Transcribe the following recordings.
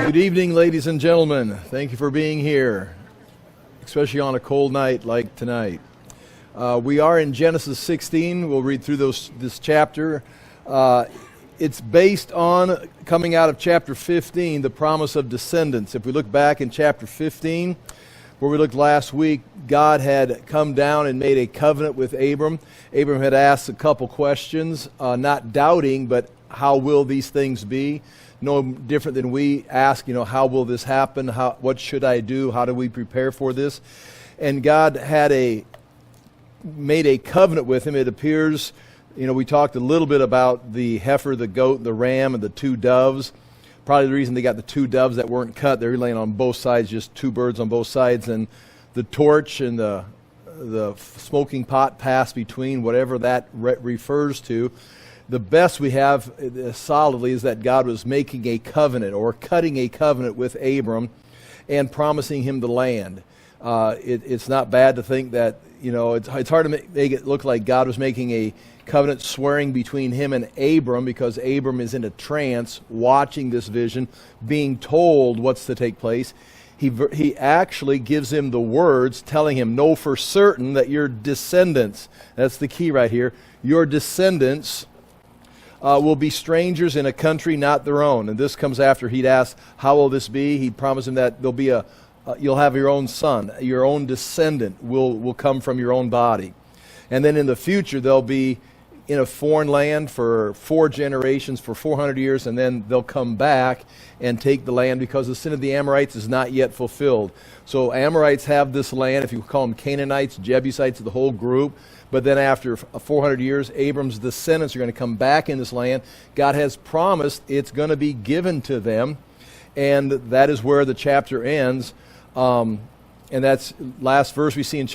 Good evening, ladies and gentlemen. Thank you for being here, especially on a cold night like tonight. We are in Genesis 16. We'll read through this chapter. It's based on, coming out of chapter 15, the promise of descendants. If we look back in chapter 15, where we looked last week, God had come down and made a covenant with Abram. Abram had asked a couple questions, not doubting, but how will these things be? No different than we ask, how will this happen? What should I do? How do we prepare for this? And God had made a covenant with him. It appears, we talked a little bit about the heifer, the goat, the ram, and the two doves. Probably the reason they got the two doves that weren't cut, they're laying on both sides, just two birds on both sides, and the torch and the smoking pot passed between, whatever that refers to. The best we have solidly is that God was making a covenant or cutting a covenant with Abram and promising him the land. It's not bad to think that, it's hard to make it look like God was making a covenant swearing between him and Abram, because Abram is in a trance watching this vision, being told what's to take place. He actually gives him the words telling him, know for certain that your descendants, that's the key right here, your descendants will be strangers in a country not their own. And this comes after he'd asked, how will this be? He promised him that there'll be you'll have your own son, your own descendant will come from your own body. And then in the future, they'll be in a foreign land for 4 generations, for 400 years, and then they'll come back and take the land, because the sin of the Amorites is not yet fulfilled. So Amorites have this land, if you call them Canaanites, Jebusites, the whole group. But then after 400 years, Abram's descendants are going to come back in this land. God has promised it's going to be given to them, and that is where the chapter ends. And that's last verse we see in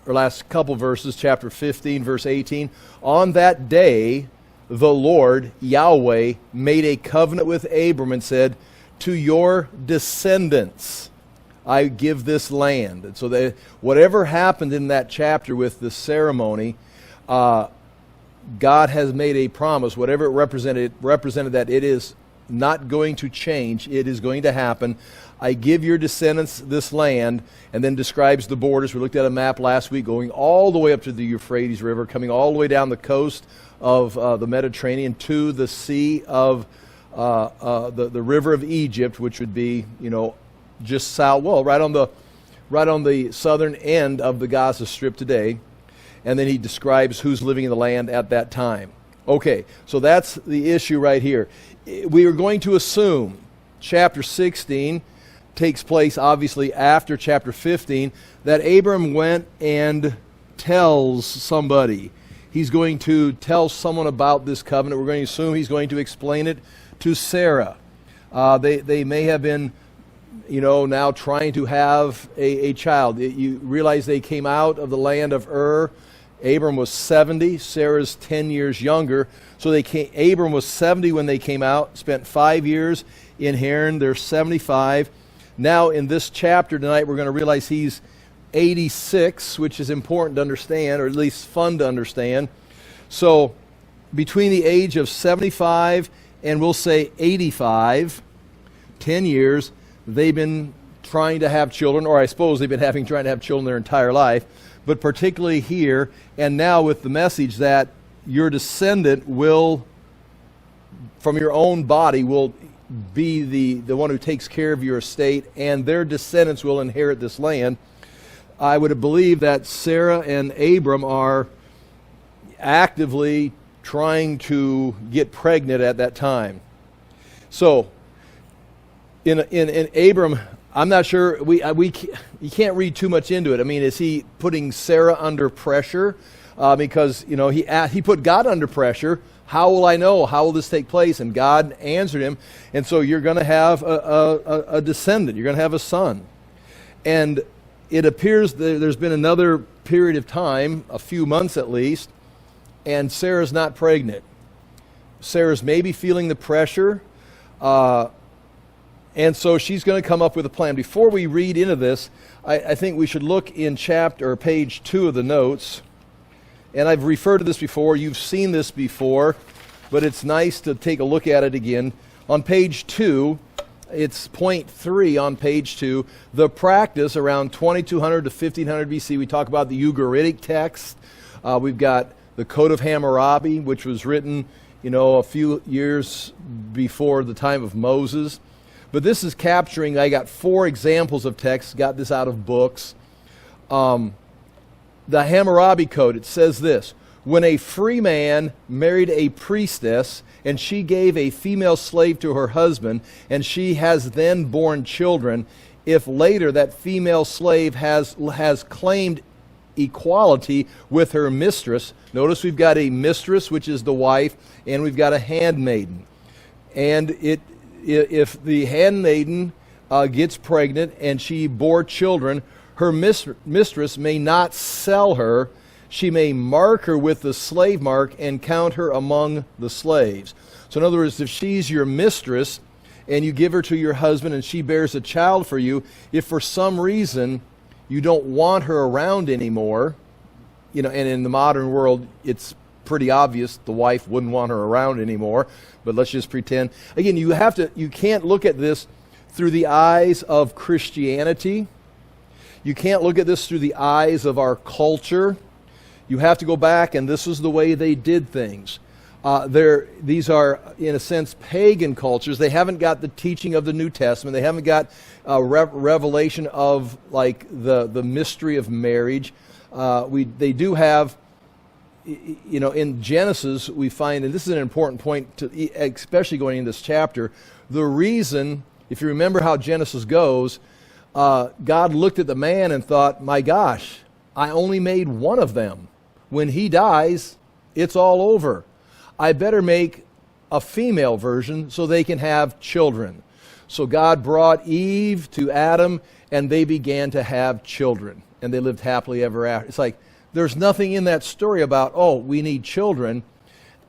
last couple verses, chapter 15, verse 18. On that day, the Lord, Yahweh, made a covenant with Abram and said, to your descendants I give this land. And so whatever happened in that chapter with the ceremony, God has made a promise. Whatever it represented that it is not going to change. It is going to happen. I give your descendants this land, and then describes the borders. We looked at a map last week going all the way up to the Euphrates River, coming all the way down the coast of the Mediterranean to the sea of the river of Egypt, which would be, just south, right on the southern end of the Gaza Strip today. And then he describes who's living in the land at that time. Okay, so that's the issue right here. We are going to assume chapter 16 takes place obviously after chapter 15, that Abram went and tells somebody. He's going to tell someone about this covenant. We're going to assume he's going to explain it to Sarah. They may have been now trying to have a child. You realize they came out of the land of Ur. Abram was 70. Sarah's 10 years younger. So Abram was 70 when they came out, spent 5 years in Haran. They're 75. Now in this chapter tonight, we're going to realize he's 86, which is important to understand, or at least fun to understand. So between the age of 75 and we'll say 85, 10 years, they've been trying to have children, or I suppose they've been trying to have children their entire life, but particularly here, and now with the message that your descendant will, from your own body, will be the one who takes care of your estate, and their descendants will inherit this land. I would believe that Sarah and Abram are actively trying to get pregnant at that time. So, in Abram, I'm not sure, you can't read too much into it. I mean, is he putting Sarah under pressure? Because, he put God under pressure. How will I know? How will this take place? And God answered him. And so you're going to have a descendant. You're going to have a son. And it appears that there's been another period of time, a few months at least, and Sarah's not pregnant. Sarah's maybe feeling the pressure. And so she's going to come up with a plan. Before we read into this, I think we should look in page 2 of the notes. And I've referred to this before. You've seen this before, but it's nice to take a look at it again. On page 2, It's point 3 on page 2. The practice around 2200 to 1500 BC. We talk about the Ugaritic text. We've got the Code of Hammurabi, which was written, a few years before the time of Moses. But this is capturing, I got 4 examples of texts, got this out of books. The Hammurabi Code, it says this: when a free man married a priestess, and she gave a female slave to her husband, and she has then borne children, if later that female slave has claimed equality with her mistress. Notice we've got a mistress, which is the wife, and we've got a handmaiden. And if the handmaiden gets pregnant and she bore children, her mistress may not sell her. She may mark her with the slave mark and count her among the slaves. So in other words, if she's your mistress and you give her to your husband and she bears a child for you, if for some reason you don't want her around anymore, and in the modern world it's pretty obvious the wife wouldn't want her around anymore, but let's just pretend. Again, you can't look at this through the eyes of Christianity. You can't look at this through the eyes of our culture. You have to go back, and this is the way they did things. These are, in a sense, pagan cultures. They haven't got the teaching of the New Testament. They haven't got revelation of the mystery of marriage. They do have, in Genesis we find, and this is an important point, especially going in this chapter, the reason, if you remember how Genesis goes, God looked at the man and thought, my gosh, I only made one of them. When he dies, it's all over. I better make a female version so they can have children. So God brought Eve to Adam, and they began to have children. And they lived happily ever after. It's like, there's nothing in that story about, we need children.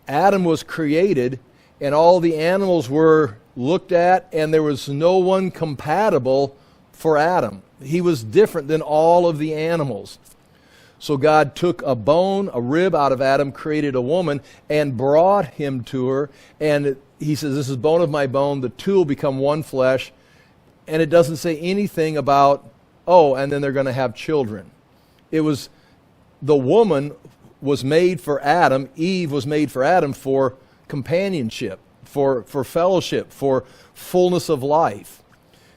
Adam was created, and all the animals were looked at, and there was no one compatible for Adam. He was different than all of the animals. So God took a bone, a rib out of Adam, created a woman, and brought him to her. And he says, this is bone of my bone. The two will become one flesh. And it doesn't say anything about, and then they're going to have children. It was, the woman was made for Adam. Eve was made for Adam for companionship, for fellowship, for fullness of life.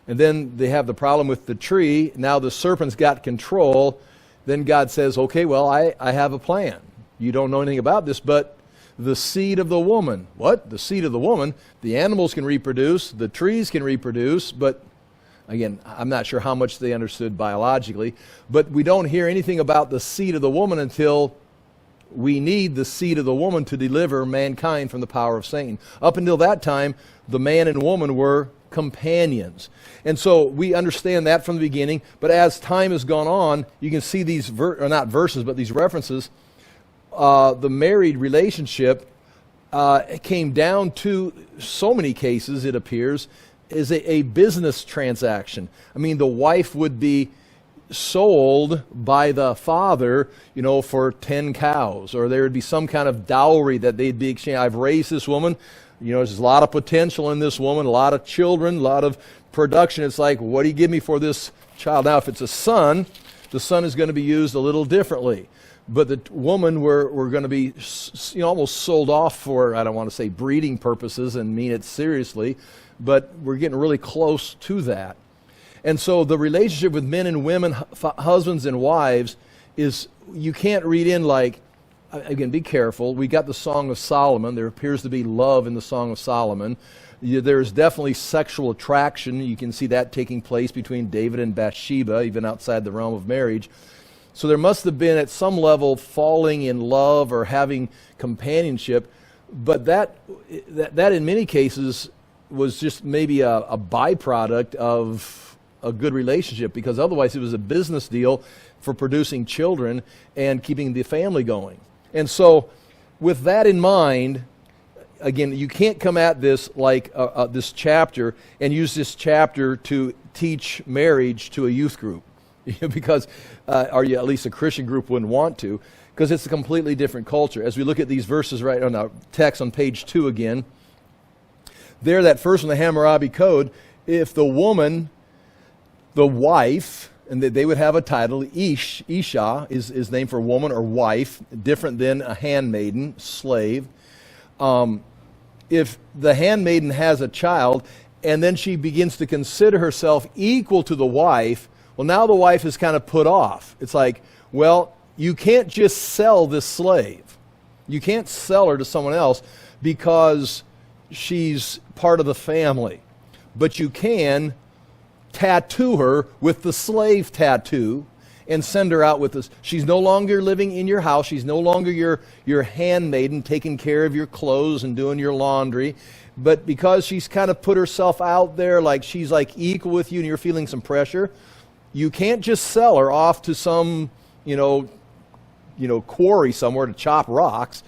And then they have the problem with the tree. Now the serpent's got control. Then God says, okay, well, I have a plan. You don't know anything about this, but the seed of the woman. What? The seed of the woman? The animals can reproduce, the trees can reproduce, but again, I'm not sure how much they understood biologically, but we don't hear anything about the seed of the woman until we need the seed of the woman to deliver mankind from the power of Satan. Up until that time, the man and woman were companions. And so we understand that from the beginning, but as time has gone on, you can see these, not verses, but these references. The married relationship came down to, so many cases it appears, is a business transaction. I mean, the wife would be sold by the father, for 10 cows, or there would be some kind of dowry that they'd be exchanged. I've raised this woman. There's a lot of potential in this woman, a lot of children, a lot of production. It's like, what do you give me for this child? Now, if it's a son, the son is going to be used a little differently. But the woman we're going to be almost sold off for, I don't want to say breeding purposes and mean it seriously, but we're getting really close to that. And so the relationship with men and women, husbands and wives, is, you can't read in like, again, be careful. We got the Song of Solomon. There appears to be love in the Song of Solomon. There's definitely sexual attraction. You can see that taking place between David and Bathsheba, even outside the realm of marriage. So there must have been at some level falling in love or having companionship, but that in many cases was just maybe a byproduct of a good relationship, because otherwise it was a business deal for producing children and keeping the family going. And so with that in mind, again, you can't come at this like this chapter and use this chapter to teach marriage to a youth group. Because, or at least a Christian group wouldn't want to, because it's a completely different culture. As we look at these verses right on our text on page 2 again, there, that first one, the Hammurabi Code, if the woman, the wife, and they would have a title, Isha is named for woman or wife, different than a handmaiden, slave. If the handmaiden has a child and then she begins to consider herself equal to the wife, well, now the wife is kind of put off. It's like, well, you can't just sell this slave. You can't sell her to someone else because she's part of the family. But you can tattoo her with the slave tattoo and send her out with this. She's no longer living in your house. She's no longer your handmaiden taking care of your clothes and doing your laundry. But because she's kind of put herself out there, like she's like equal with you and you're feeling some pressure, you can't just sell her off to some, quarry somewhere to chop rocks.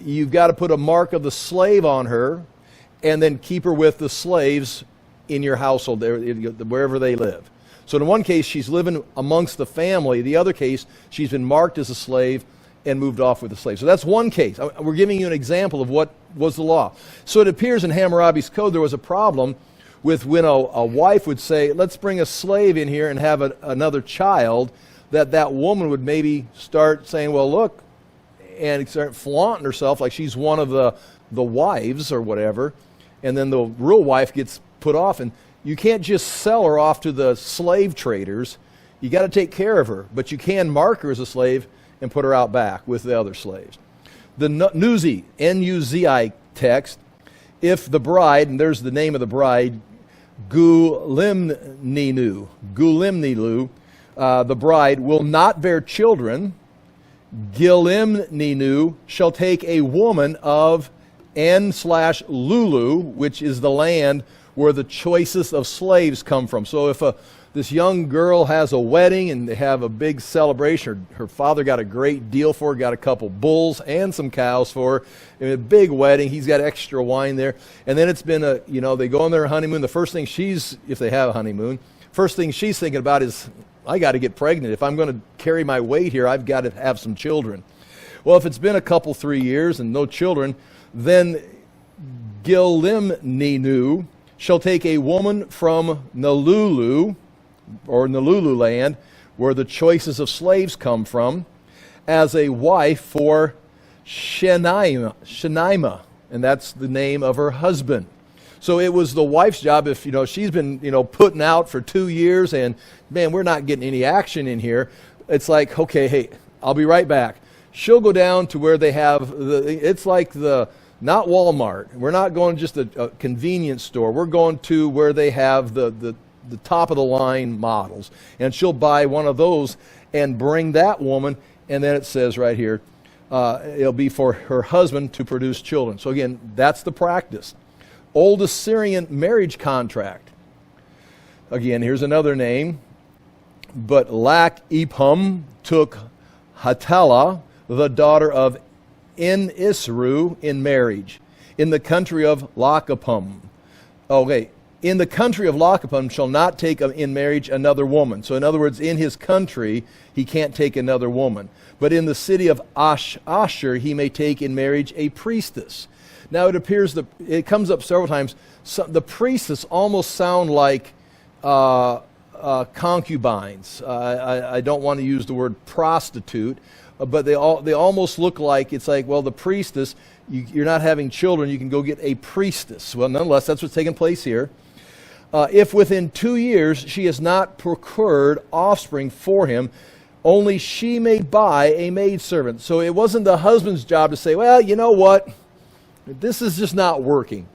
You've got to put a mark of the slave on her and then keep her with the slaves in your household, there, wherever they live. So in one case, she's living amongst the family. The other case, she's been marked as a slave and moved off with a slave. So that's one case. We're giving you an example of what was the law. So it appears in Hammurabi's code there was a problem with when a wife would say, let's bring a slave in here and have another child, that woman would maybe start saying, well, look, and start flaunting herself like she's one of the wives or whatever, and then the real wife gets put off. And you can't just sell her off to the slave traders. You got to take care of her, but you can mark her as a slave and put her out back with the other slaves. The Nuzi, N-U-Z-I text, if the bride, and there's the name of the bride, Gulimnilu, the bride will not bear children, Gilimninu shall take a woman of N/Lulu, which is the land where the choicest of slaves come from. So if this young girl has a wedding and they have a big celebration, her father got a great deal for her, got a couple bulls and some cows for her, and a big wedding, he's got extra wine there. And then it's been they go on their honeymoon. The first thing if they have a honeymoon, first thing she's thinking about is, I got to get pregnant. If I'm going to carry my weight here, I've got to have some children. Well, if it's been a couple, 3 years and no children, then Gilimninu shall take a woman from Nalulu, or Nalulu land, where the choicest of slaves come from, as a wife for Shenima, and that's the name of her husband. So it was the wife's job if, she's been, putting out for 2 years and, man, we're not getting any action in here. It's like, okay, hey, I'll be right back. She'll go down to where they have, it's like not Walmart. We're not going to just a convenience store. We're going to where they have the top of the line models. And she'll buy one of those and bring that woman, and then it says right here, it'll be for her husband to produce children. So again, that's the practice. Old Assyrian marriage contract. Again, here's another name. But Lak-Ipham took Hatala, the daughter of En-Isru, in marriage in the country of Lak-Ipham. Okay, in the country of Lak-Ipham shall not take in marriage another woman. So in other words, in his country, he can't take another woman. But in the city of Asher, he may take in marriage a priestess. Now it appears it comes up several times. The priestess almost sound like concubines. I don't want to use the word prostitute, but they almost look like, it's like, well, the priestess, you're not having children, you can go get a priestess. Well, nonetheless, that's what's taking place here. If within 2 years she has not procured offspring for him, only she may buy a maidservant. So it wasn't the husband's job to say, well, you know what? This is just not working.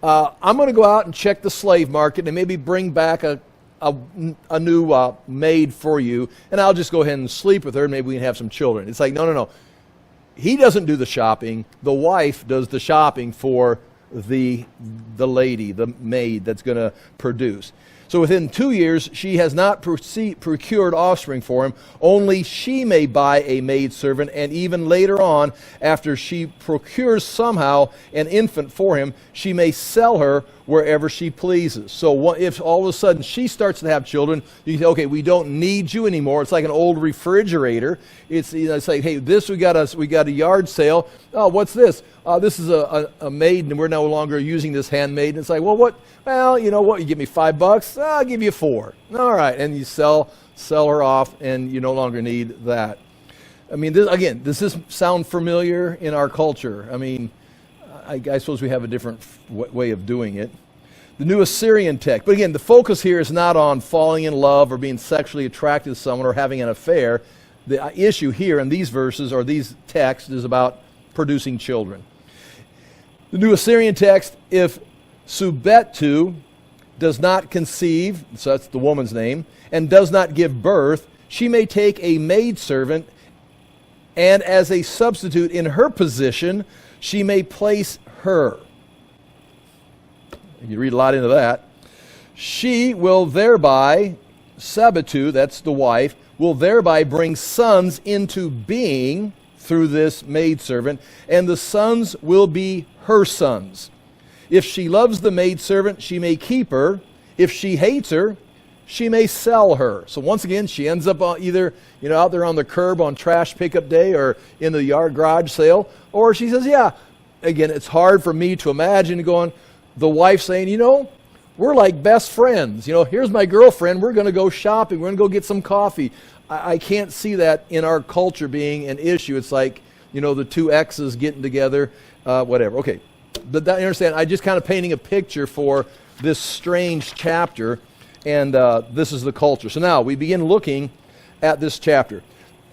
I'm going to go out and check the slave market and maybe bring back a new maid for you, and I'll just go ahead and sleep with her, and maybe we can have some children. It's like, no. He doesn't do the shopping. The wife does the shopping for the lady, the maid that's going to produce. So within 2 years, she has not procured offspring for him. Only she may buy a maidservant, and even later on, after she procures somehow an infant for him, she may sell her wherever she pleases. So if all of a sudden she starts to have children, you can say, okay, we don't need you anymore. It's like an old refrigerator. It's, it's like, hey, we got a yard sale. Oh, what's this? This is a maid, and we're no longer using this handmaid. And it's like, well, what? Well, you know what? You give me $5, I'll give you 4. All right, and you sell her off, and you no longer need that. I mean, does this sound familiar in our culture? I mean, I suppose we have a different way of doing it. The New Assyrian text. But again, the focus here is not on falling in love or being sexually attracted to someone or having an affair. The issue here in these verses or these texts is about producing children. The New Assyrian text, if Subetu does not conceive, so that's the woman's name, and does not give birth, she may take a maidservant, and as a substitute in her position, she may place her. You read a lot into that. She will thereby, Sabetu, that's the wife, will thereby bring sons into being through this maidservant, and the sons will be her sons. If she loves the maidservant, she may keep her. If she hates her, she may sell her. So once again, she ends up either out there on the curb on trash pickup day or in the yard garage sale, or she says, yeah. Again, it's hard for me to imagine the wife saying, we're like best friends. Here's my girlfriend. We're going to go shopping. We're going to go get some coffee. I can't see that in our culture being an issue. It's like, the two exes getting together, whatever. Okay, but that, you understand, I just kind of painting a picture for this strange chapter, and this is the culture. So now we begin looking at this chapter.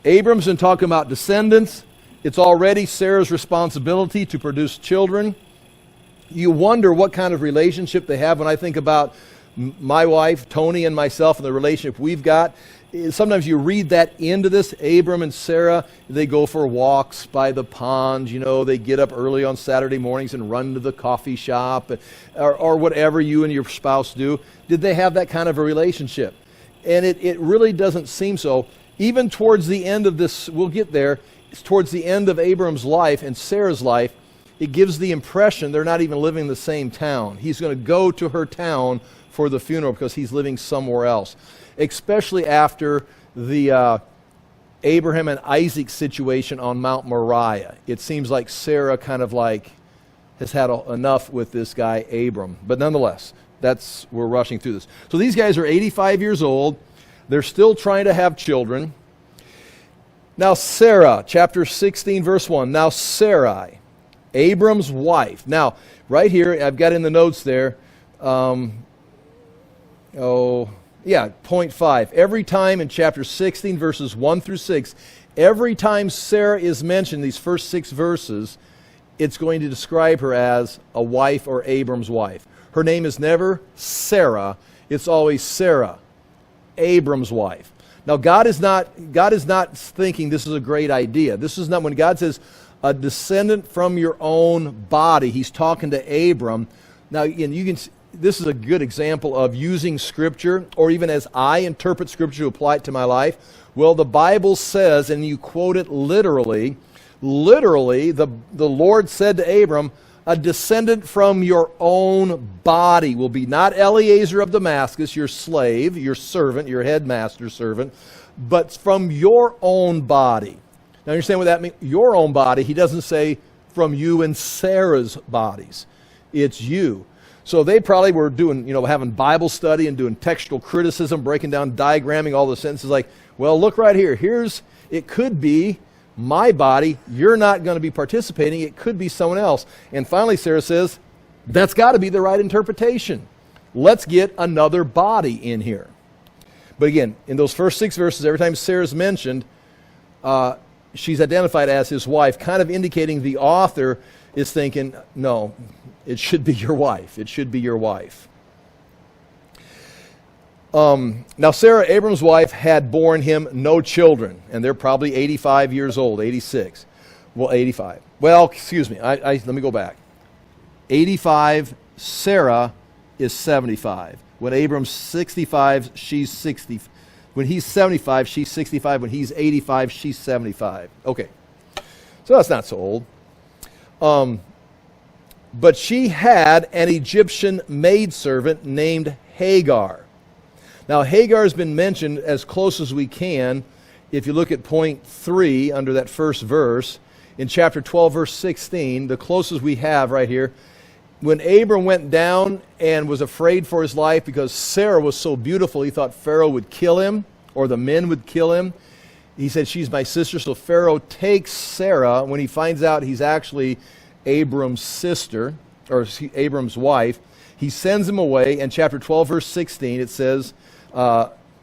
Abram's been talking about descendants. It's already Sarah's responsibility to produce children. You wonder what kind of relationship they have. When I think about my wife, Tony, and myself, and the relationship we've got, sometimes you read that into this. Abram and Sarah, they go for walks by the pond. They get up early on Saturday mornings and run to the coffee shop, or whatever you and your spouse do. Did they have that kind of a relationship? And it really doesn't seem so. Even towards the end of this, we'll get there, towards the end of Abram's life and Sarah's life, it gives the impression they're not even living in the same town. He's going to go to her town for the funeral because he's living somewhere else. Especially after the Abraham and Isaac situation on Mount Moriah. It seems like Sarah kind of has had enough with this guy Abram. But nonetheless, we're rushing through this. So these guys are 85 years old. They're still trying to have children. Now Sarah, chapter 16, verse 1. Now Sarai, Abram's wife. Now, right here, I've got in the notes there, point 5. Every time in chapter 16, verses 1 through 6, every time Sarah is mentioned, these first 6 verses, it's going to describe her as a wife or Abram's wife. Her name is never Sarah. It's always Sarah, Abram's wife. Now, God is not thinking this is a great idea. This is not, when God says a descendant from your own body, he's talking to Abram. Now, this is a good example of using Scripture, or even as I interpret Scripture to apply it to my life. Well, the Bible says, and you quote it literally, the Lord said to Abram, a descendant from your own body will be not Eliezer of Damascus, your slave, your servant, your headmaster's servant, but from your own body. Now, understand what that means? Your own body. He doesn't say from you and Sarah's bodies. It's you. So they probably were doing, having Bible study and doing textual criticism, breaking down, diagramming all the sentences like, well, look right here. It could be my body. You're not going to be participating. It could be someone else. And finally, Sarah says, that's got to be the right interpretation. Let's get another body in here. But again, in those first 6 verses, every time Sarah's mentioned, she's identified as his wife, kind of indicating the author is thinking, no, it should be your wife. It should be your wife. Now Sarah, Abram's wife, had borne him no children, and they're probably 85 years old, 86. Well, 85. Well, excuse me. Let me go back. 85, Sarah is 75. When Abram's 65, she's 60. When he's 75, she's 65. When he's 85, she's 75. Okay. So that's not so old. But she had an Egyptian maidservant named Hagar. Now, Hagar has been mentioned as close as we can. If you look at point 3 under that first verse, in chapter 12, verse 16, the closest we have right here, when Abram went down and was afraid for his life because Sarah was so beautiful, he thought Pharaoh would kill him or the men would kill him. He said, she's my sister. So Pharaoh takes Sarah when he finds out he's actually Abram's sister, or Abram's wife. He sends him away. In chapter 12, verse 16, it says,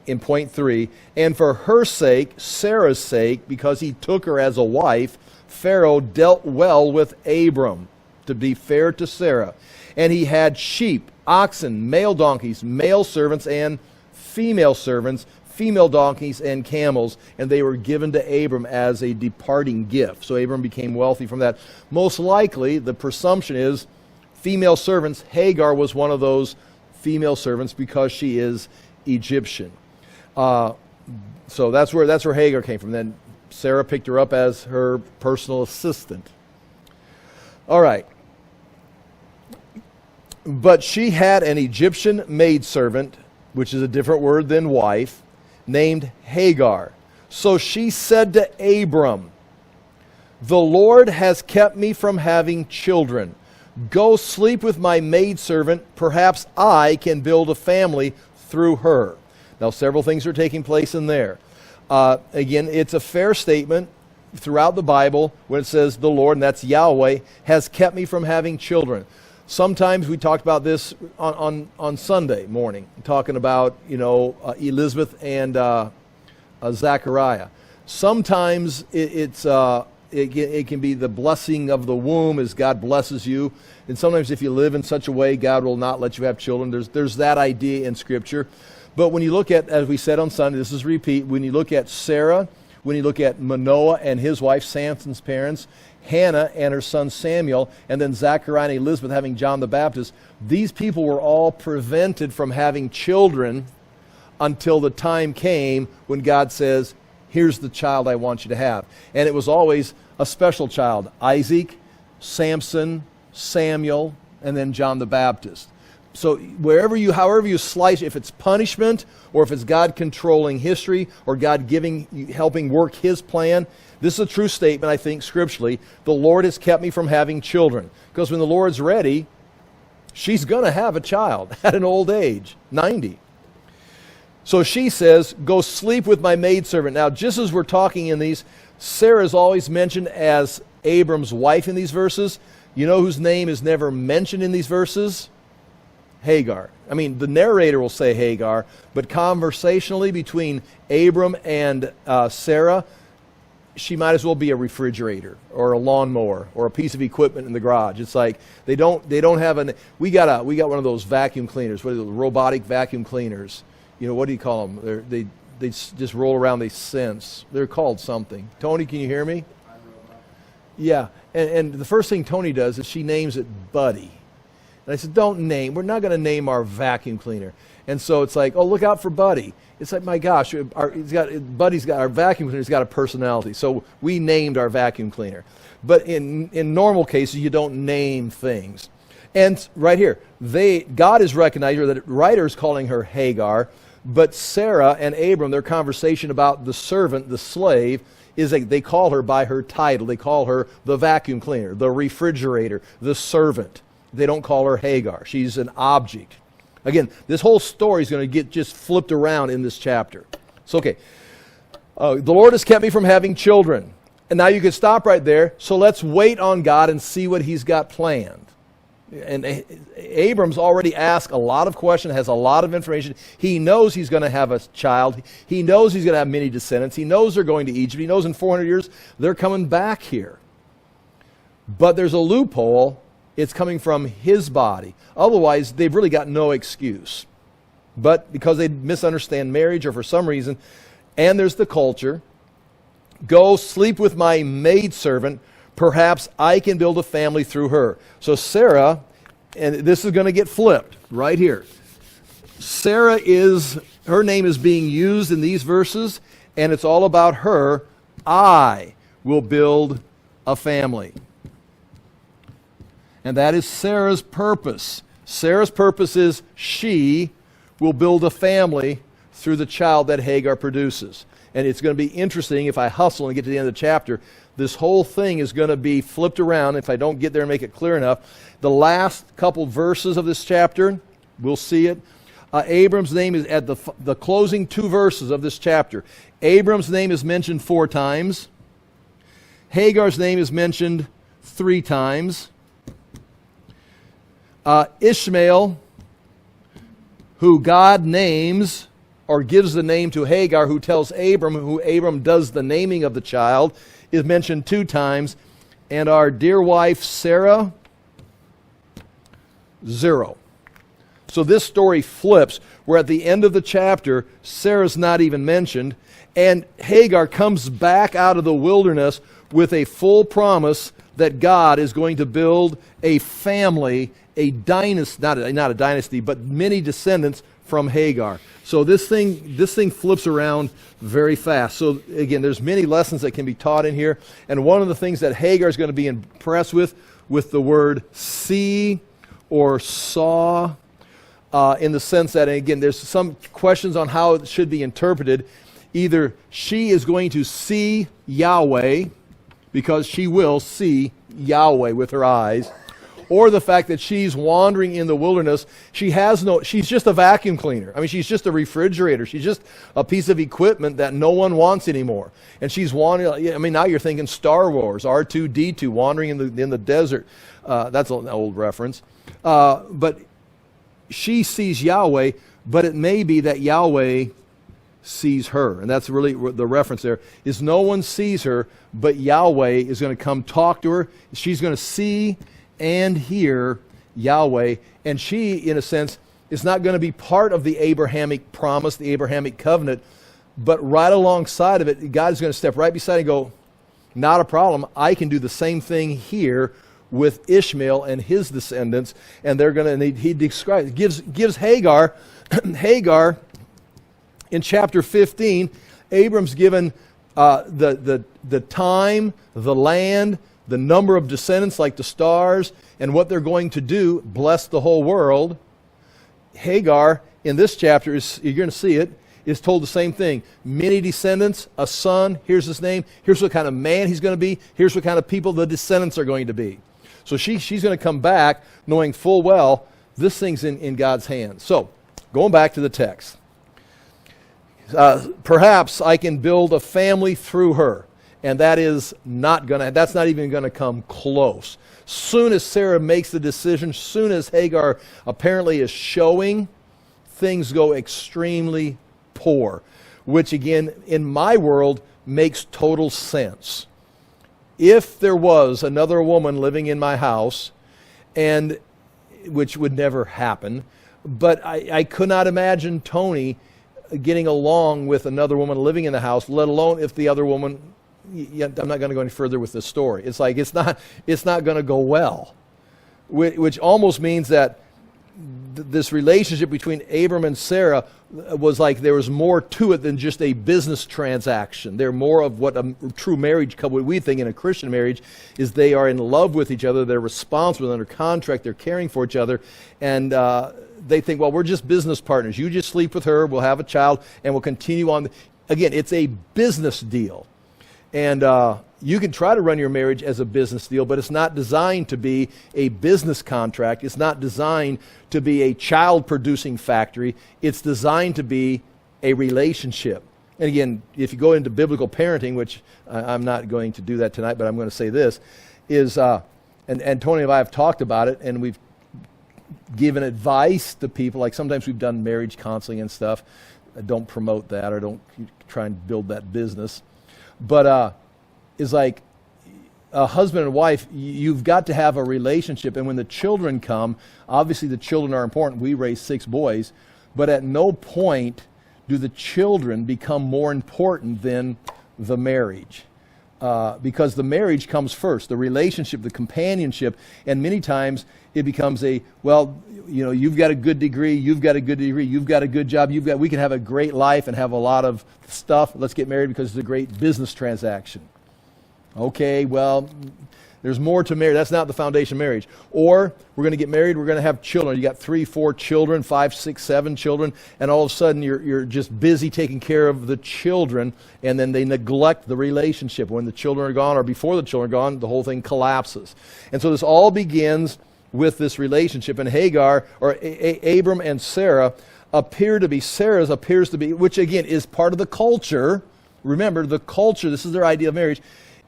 in point 3, and for her sake, Sarah's sake, because he took her as a wife, Pharaoh dealt well with Abram, to be fair to Sarah. And he had sheep, oxen, male donkeys, male servants, and female servants, female donkeys and camels, and they were given to Abram as a departing gift. So Abram became wealthy from that. Most likely, the presumption is female servants. Hagar was one of those female servants because she is Egyptian. So that's where Hagar came from. Then Sarah picked her up as her personal assistant. All right. But she had an Egyptian maidservant, which is a different word than wife, named Hagar. So she said to Abram, the Lord has kept me from having children. Go sleep with my maidservant. Perhaps I can build a family through her. Now, several things are taking place in there. Again, it's a fair statement throughout the Bible when it says the Lord, and that's Yahweh, has kept me from having children. Sometimes we talked about this on Sunday morning, talking about, Elizabeth and Zachariah. Sometimes it can be the blessing of the womb as God blesses you. And sometimes if you live in such a way, God will not let you have children. There's that idea in Scripture. But when you look at, as we said on Sunday, this is repeat, when you look at Sarah, when you look at Manoah and his wife, Samson's parents, Hannah and her son Samuel, and then Zachariah and Elizabeth having John the Baptist, these people were all prevented from having children until the time came when God says, here's the child I want you to have. And it was always a special child, Isaac, Samson, Samuel, and then John the Baptist. So however you slice, if it's punishment or if it's God controlling history or God helping work His plan, this is a true statement, I think, scripturally. The Lord has kept me from having children. Because when the Lord's ready, she's going to have a child at an old age, 90. So she says, go sleep with my maidservant. Now, just as we're talking in these, Sarah is always mentioned as Abram's wife in these verses. You know whose name is never mentioned in these verses? Hagar. I mean, the narrator will say Hagar, but conversationally between Abram and Sarah, she might as well be a refrigerator or a lawnmower or a piece of equipment in the garage. It's like they don't have we got one of those vacuum cleaners. What are those, robotic vacuum cleaners? What do you call them? They just roll around. They sense. They're called something. Tony, can you hear me? Yeah. And the first thing Tony does is she names it Buddy. And I said, we're not going to name our vacuum cleaner. And so it's like, oh, look out for Buddy. It's like, my gosh, our vacuum cleaner's got a personality. So we named our vacuum cleaner. But in normal cases, you don't name things. And right here, God is recognizing her, that writer is calling her Hagar, but Sarah and Abram, their conversation about the servant, the slave, is they call her by her title. They call her the vacuum cleaner, the refrigerator, the servant. They don't call her Hagar. She's an object. Again, this whole story is going to get just flipped around in this chapter. So, okay. The Lord has kept me from having children. And now you can stop right there. So let's wait on God and see what He's got planned. And Abram's already asked a lot of questions, has a lot of information. He knows he's going to have a child. He knows he's going to have many descendants. He knows they're going to Egypt. He knows in 400 years they're coming back here. But there's a loophole. It's coming from his body. Otherwise, they've really got no excuse. But because they misunderstand marriage or for some reason, and there's the culture, go sleep with my maidservant. Perhaps I can build a family through her. So Sarah, and this is going to get flipped right here. Sarah her name is being used in these verses, and it's all about her. I will build a family. And that is Sarah's purpose. Sarah's purpose is she will build a family through the child that Hagar produces. And it's going to be interesting if I hustle and get to the end of the chapter. This whole thing is going to be flipped around if I don't get there and make it clear enough. The last couple verses of this chapter, we'll see it. Abram's name is at the closing two verses of this chapter. Abram's name is mentioned 4 times. Hagar's name is mentioned 3 times. Ishmael, who God names or gives the name to Hagar, who tells Abram, who Abram does the naming of the child, is mentioned 2 times. And our dear wife Sarah, 0. So this story flips, where at the end of the chapter, Sarah's not even mentioned, and Hagar comes back out of the wilderness with a full promise that God is going to build a family, a dynasty, not a dynasty, but many descendants from Hagar. So this thing flips around very fast. So again, there's many lessons that can be taught in here, and one of the things that Hagar is going to be impressed with the word see or saw, in the sense that, and again, there's some questions on how it should be interpreted. Either she is going to see Yahweh, because she will see Yahweh with her eyes, or the fact that she's wandering in the wilderness. She's just a vacuum cleaner. I mean, she's just a refrigerator. She's just a piece of equipment that no one wants anymore. And she's wandering. I mean, now you're thinking Star Wars, R2-D2, wandering in the desert. That's an old reference. But she sees Yahweh, but it may be that Yahweh sees her. And that's really the reference there, is no one sees her, but Yahweh is going to come talk to her. She's going to see and hear Yahweh. And she, in a sense, is not going to be part of the Abrahamic promise, the Abrahamic covenant, but right alongside of it, God is going to step right beside and go, not a problem. I can do the same thing here with Ishmael and his descendants, and they're going to. He describes, gives Hagar, Hagar in chapter 15. Abram's given the time, the land, the number of descendants like the stars, and what they're going to do, bless the whole world. Hagar in this chapter you're going to see it, is told the same thing. Many descendants, a son. Here's his name. Here's what kind of man he's going to be. Here's what kind of people the descendants are going to be. So she's going to come back knowing full well this thing's in God's hands. So, going back to the text. Perhaps I can build a family through her. And that's not even going to come close. Soon as Sarah makes the decision, soon as Hagar apparently is showing, things go extremely poor. Which again, in my world, makes total sense. If there was another woman living in my house, and which would never happen, but I could not imagine Tony getting along with another woman living in the house, let alone if the other woman, I'm not going to go any further with this story. It's like it's not going to go well, which almost means that this relationship between Abram and Sarah was like there was more to it than just a business transaction. They're more of what a true marriage couple, we think in a Christian marriage, is they are in love with each other, they're responsible, under contract, they're caring for each other, and they think, well, we're just business partners. You just sleep with her, we'll have a child, and we'll continue on. Again, it's a business deal. And you can try to run your marriage as a business deal, but it's not designed to be a business contract. It's not designed to be a child-producing factory. It's designed to be a relationship. And again, if you go into biblical parenting, which I'm not going to do that tonight, but I'm going to say this, is, and Tony and I have talked about it, and we've given advice to people. Like sometimes we've done marriage counseling and stuff. I don't promote that or don't try and build that business. But it's like a husband and wife, you've got to have a relationship. And when the children come, obviously the children are important. We raised 6 boys. But at no point do the children become more important than the marriage. because the marriage comes first, the relationship, the companionship, and many times it becomes you've got a good degree, you've got a good degree, you've got a good job, we can have a great life and have a lot of stuff. Let's get married because it's a great business transaction. Okay, well, there's more to marriage. That's not the foundation of marriage. Or we're going to get married, we're going to have children. You got 3, 4 children, 5, 6, 7 children, and all of a sudden you're just busy taking care of the children, and then they neglect the relationship. When the children are gone or before the children are gone, the whole thing collapses. And so this all begins with this relationship. And Hagar, or Abram and Sarah, Sarah's appears to be, which again is part of the culture. Remember, the culture, this is their idea of marriage.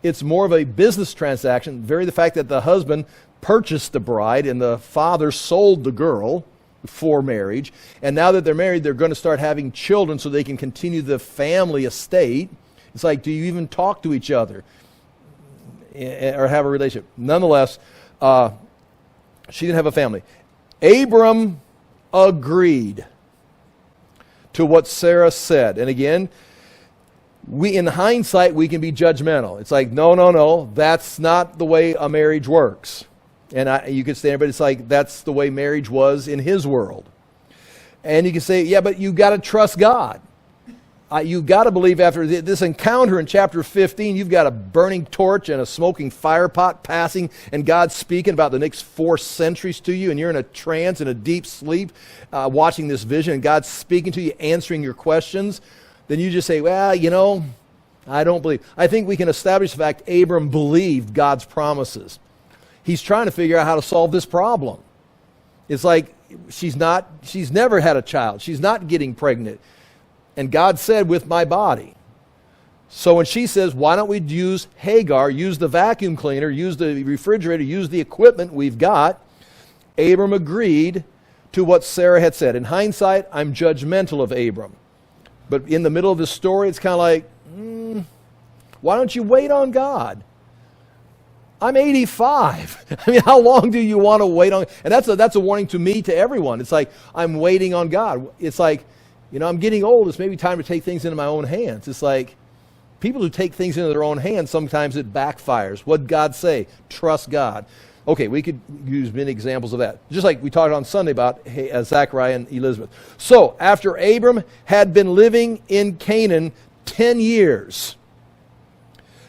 It's more of a business transaction. The fact that the husband purchased the bride and the father sold the girl for marriage. And now that they're married, they're going to start having children so they can continue the family estate. It's like, do you even talk to each other or have a relationship? Nonetheless, she didn't have a family. Abram agreed to what Sarah said. And again, in hindsight, we can be judgmental. It's like, no, that's not the way a marriage works. And you could stand, but it's like, that's the way marriage was in his world. And you can say, yeah, but you got to trust God. You've got to believe after this encounter in chapter 15, you've got a burning torch and a smoking fire pot passing, and God's speaking about the next 4 centuries to you, and you're in a trance, in a deep sleep, watching this vision, and God's speaking to you, answering your questions. Then you just say, well, I don't believe. I think we can establish the fact Abram believed God's promises. He's trying to figure out how to solve this problem. It's like she's never had a child. She's not getting pregnant. And God said, with my body. So when she says, why don't we use Hagar, use the vacuum cleaner, use the refrigerator, use the equipment we've got, Abram agreed to what Sarah had said. In hindsight, I'm judgmental of Abram. But in the middle of this story, it's kind of like, why don't you wait on God? I'm 85. I mean, how long do you want to wait on? And that's a warning to me, to everyone. It's like, I'm waiting on God. It's like, I'm getting old. It's maybe time to take things into my own hands. It's like, people who take things into their own hands, sometimes it backfires. What'd God say? Trust God. Okay, we could use many examples of that. Just like we talked on Sunday about Zachariah and Elizabeth. So, after Abram had been living in Canaan 10 years,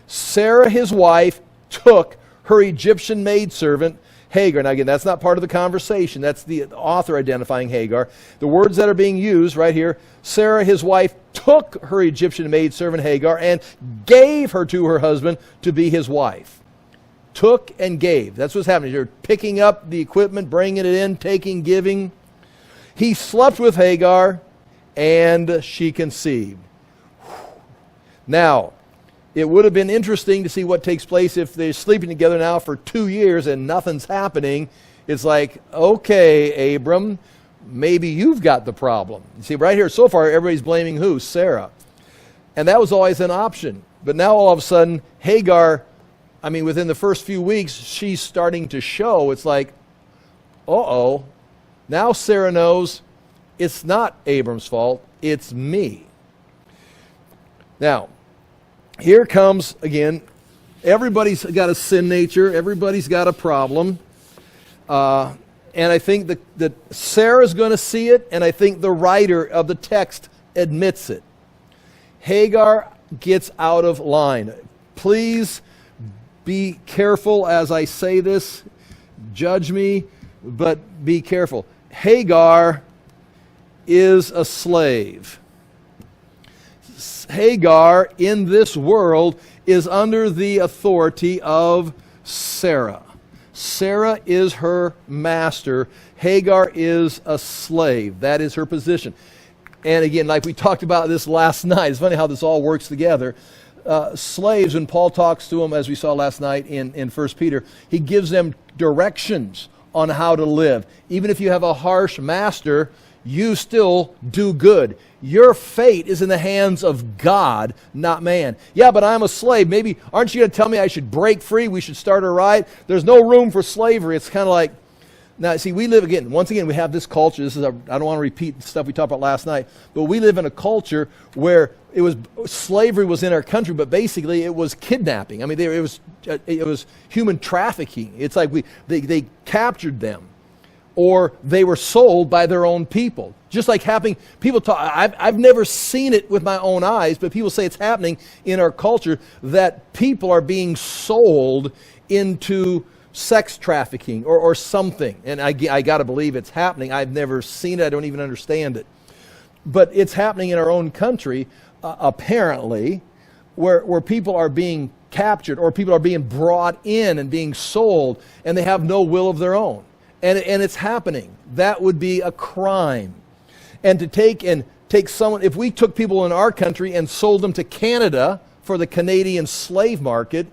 Sarah, his wife, took her Egyptian maidservant, Hagar. Now again, that's not part of the conversation. That's the author identifying Hagar. The words that are being used right here, Sarah, his wife, took her Egyptian maidservant Hagar and gave her to her husband to be his wife. Took and gave. That's what's happening. You're picking up the equipment, bringing it in, taking, giving. He slept with Hagar, and she conceived. Now, it would have been interesting to see what takes place if they're sleeping together now for 2 years and nothing's happening. It's like, okay, Abram, maybe you've got the problem. You see, right here, so far, everybody's blaming who? Sarah. And that was always an option. But now all of a sudden, Hagar, within the first few weeks, she's starting to show. It's like, now Sarah knows it's not Abram's fault, it's me. Now, here comes, again, everybody's got a sin nature, everybody's got a problem. And I think that Sarah's going to see it, and I think the writer of the text admits it. Hagar gets out of line. Please be careful as I say this. Judge me, but be careful. Hagar is a slave. Hagar in this world is under the authority of Sarah. Sarah is her master. Hagar is a slave. That is her position. And again, like we talked about this last night, it's funny how this all works together. Slaves, when Paul talks to them, as we saw last night in 1 Peter, he gives them directions on how to live. Even if you have a harsh master, you still do good. Your fate is in the hands of God, not man. Yeah, but I'm a slave. Maybe, aren't you going to tell me I should break free? We should start a riot? There's no room for slavery. It's kind of like, Now, see, we live, once again, we have this culture. I don't want to repeat the stuff we talked about last night, but we live in a culture where slavery was in our country, but basically it was kidnapping. I mean, it was human trafficking. It's like they captured them, or they were sold by their own people. Just like happening, people talk, I've never seen it with my own eyes, but people say it's happening in our culture, that people are being sold into sex trafficking or something. And I got to believe it's happening. I've never seen it. I don't even understand it. But it's happening in our own country, apparently, where people are being captured or people are being brought in and being sold, and they have no will of their own. And it's happening. That would be a crime. And to take someone, if we took people in our country and sold them to Canada for the Canadian slave market,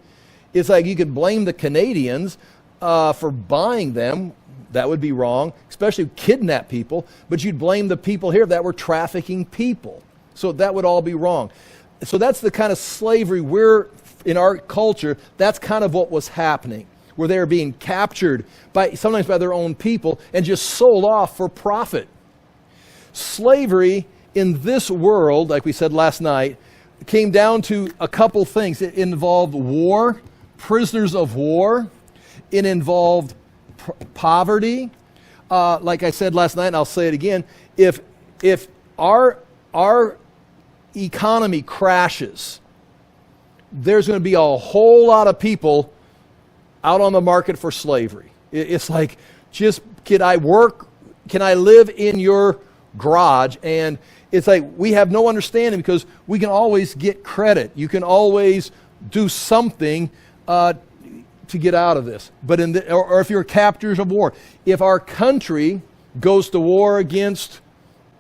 it's like you could blame the Canadians for buying them. That would be wrong, especially kidnap people. But you'd blame the people here that were trafficking people. So that would all be wrong. So that's the kind of slavery in our culture, that's kind of what was happening, where they were being captured sometimes by their own people and just sold off for profit. Slavery in this world, like we said last night, came down to a couple things. It involved war, prisoners of war. It involved poverty. Like I said last night, and I'll say it again, if our economy crashes, there's going to be a whole lot of people out on the market for slavery. It's like, just, can I work? Can I live in your garage? And it's like, we have no understanding, because we can always get credit. You can always do something to get out of this. But or if you're captors of war, if our country goes to war against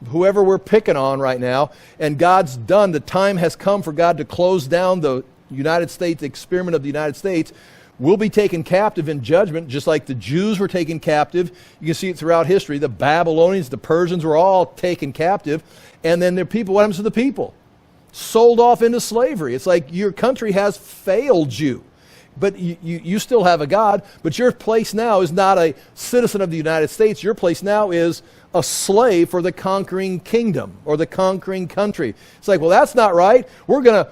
whoever we're picking on right now, and God's done, the time has come for God to close down the United States, the experiment of the United States, we'll be taken captive in judgment, just like the Jews were taken captive. You can see it throughout history. The Babylonians, the Persians were all taken captive. And then what happens to the people? Sold off into slavery. It's like your country has failed you. But you still have a God, but your place now is not a citizen of the United States. Your place now is a slave for the conquering kingdom or the conquering country. It's like, well, that's not right. We're gonna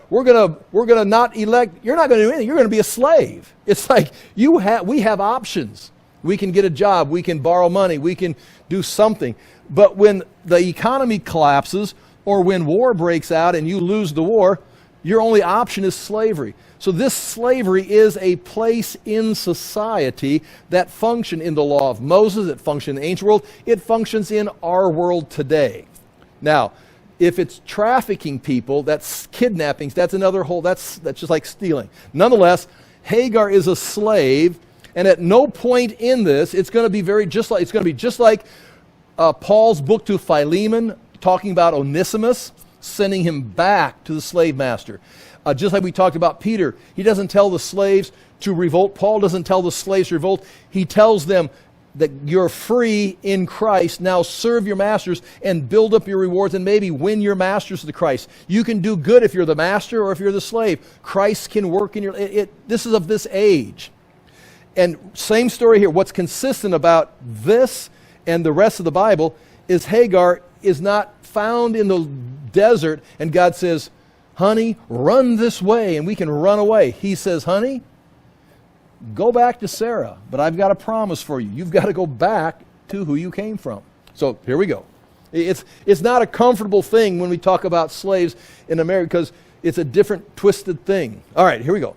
not elect. You're not going to do anything. You're going to be a slave. It's like we have options. We can get a job. We can borrow money. We can do something. But when the economy collapses or when war breaks out and you lose the war, your only option is slavery. So this slavery is a place in society that functioned in the law of Moses, it functioned in the ancient world, it functions in our world today. Now, if it's trafficking people, that's kidnappings, that's another whole, that's just like stealing. Nonetheless, Hagar is a slave, and at no point in this, it's going to be just like Paul's book to Philemon, talking about Onesimus, sending him back to the slave master. Just like we talked about Peter, he doesn't tell the slaves to revolt. Paul doesn't tell the slaves to revolt. He tells them that you're free in Christ. Now serve your masters and build up your rewards and maybe win your masters to Christ. You can do good if you're the master or if you're the slave. Christ can work in your... This is of this age. And same story here. What's consistent about this and the rest of the Bible is Hagar is not found in the desert and God says, honey, run this way, and we can run away. He says, honey, go back to Sarah, but I've got a promise for you. You've got to go back to who you came from. So here we go. It's not a comfortable thing when we talk about slaves in America, because it's a different, twisted thing. All right, here we go.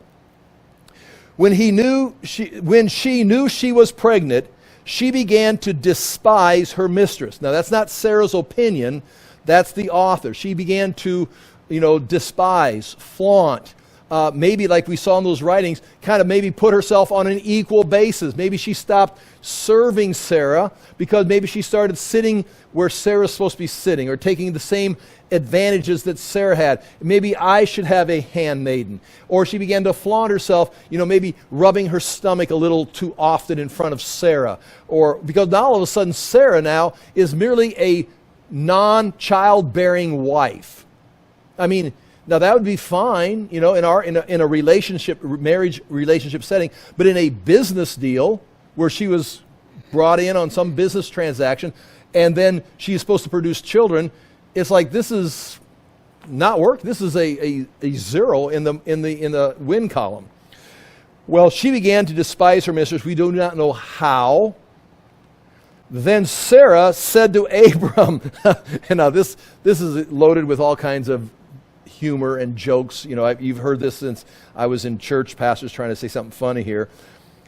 When she knew she was pregnant, she began to despise her mistress. Now, that's not Sarah's opinion. That's the author. She began to despise, flaunt, maybe like we saw in those writings, kind of maybe put herself on an equal basis. Maybe she stopped serving Sarah because maybe she started sitting where Sarah's supposed to be sitting or taking the same advantages that Sarah had. Maybe I should have a handmaiden. Or she began to flaunt herself, maybe rubbing her stomach a little too often in front of Sarah. Or because now all of a sudden Sarah now is merely a non-childbearing wife. I mean, now that would be fine, in a marriage relationship setting, but in a business deal where she was brought in on some business transaction, and then she's supposed to produce children. It's like, this is not work. This is a zero in the win column. Well, she began to despise her mistress. We do not know how. Then Sarah said to Abram, and now this is loaded with all kinds of humor and jokes. You know, you've heard this since I was in church, pastors trying to say something funny here.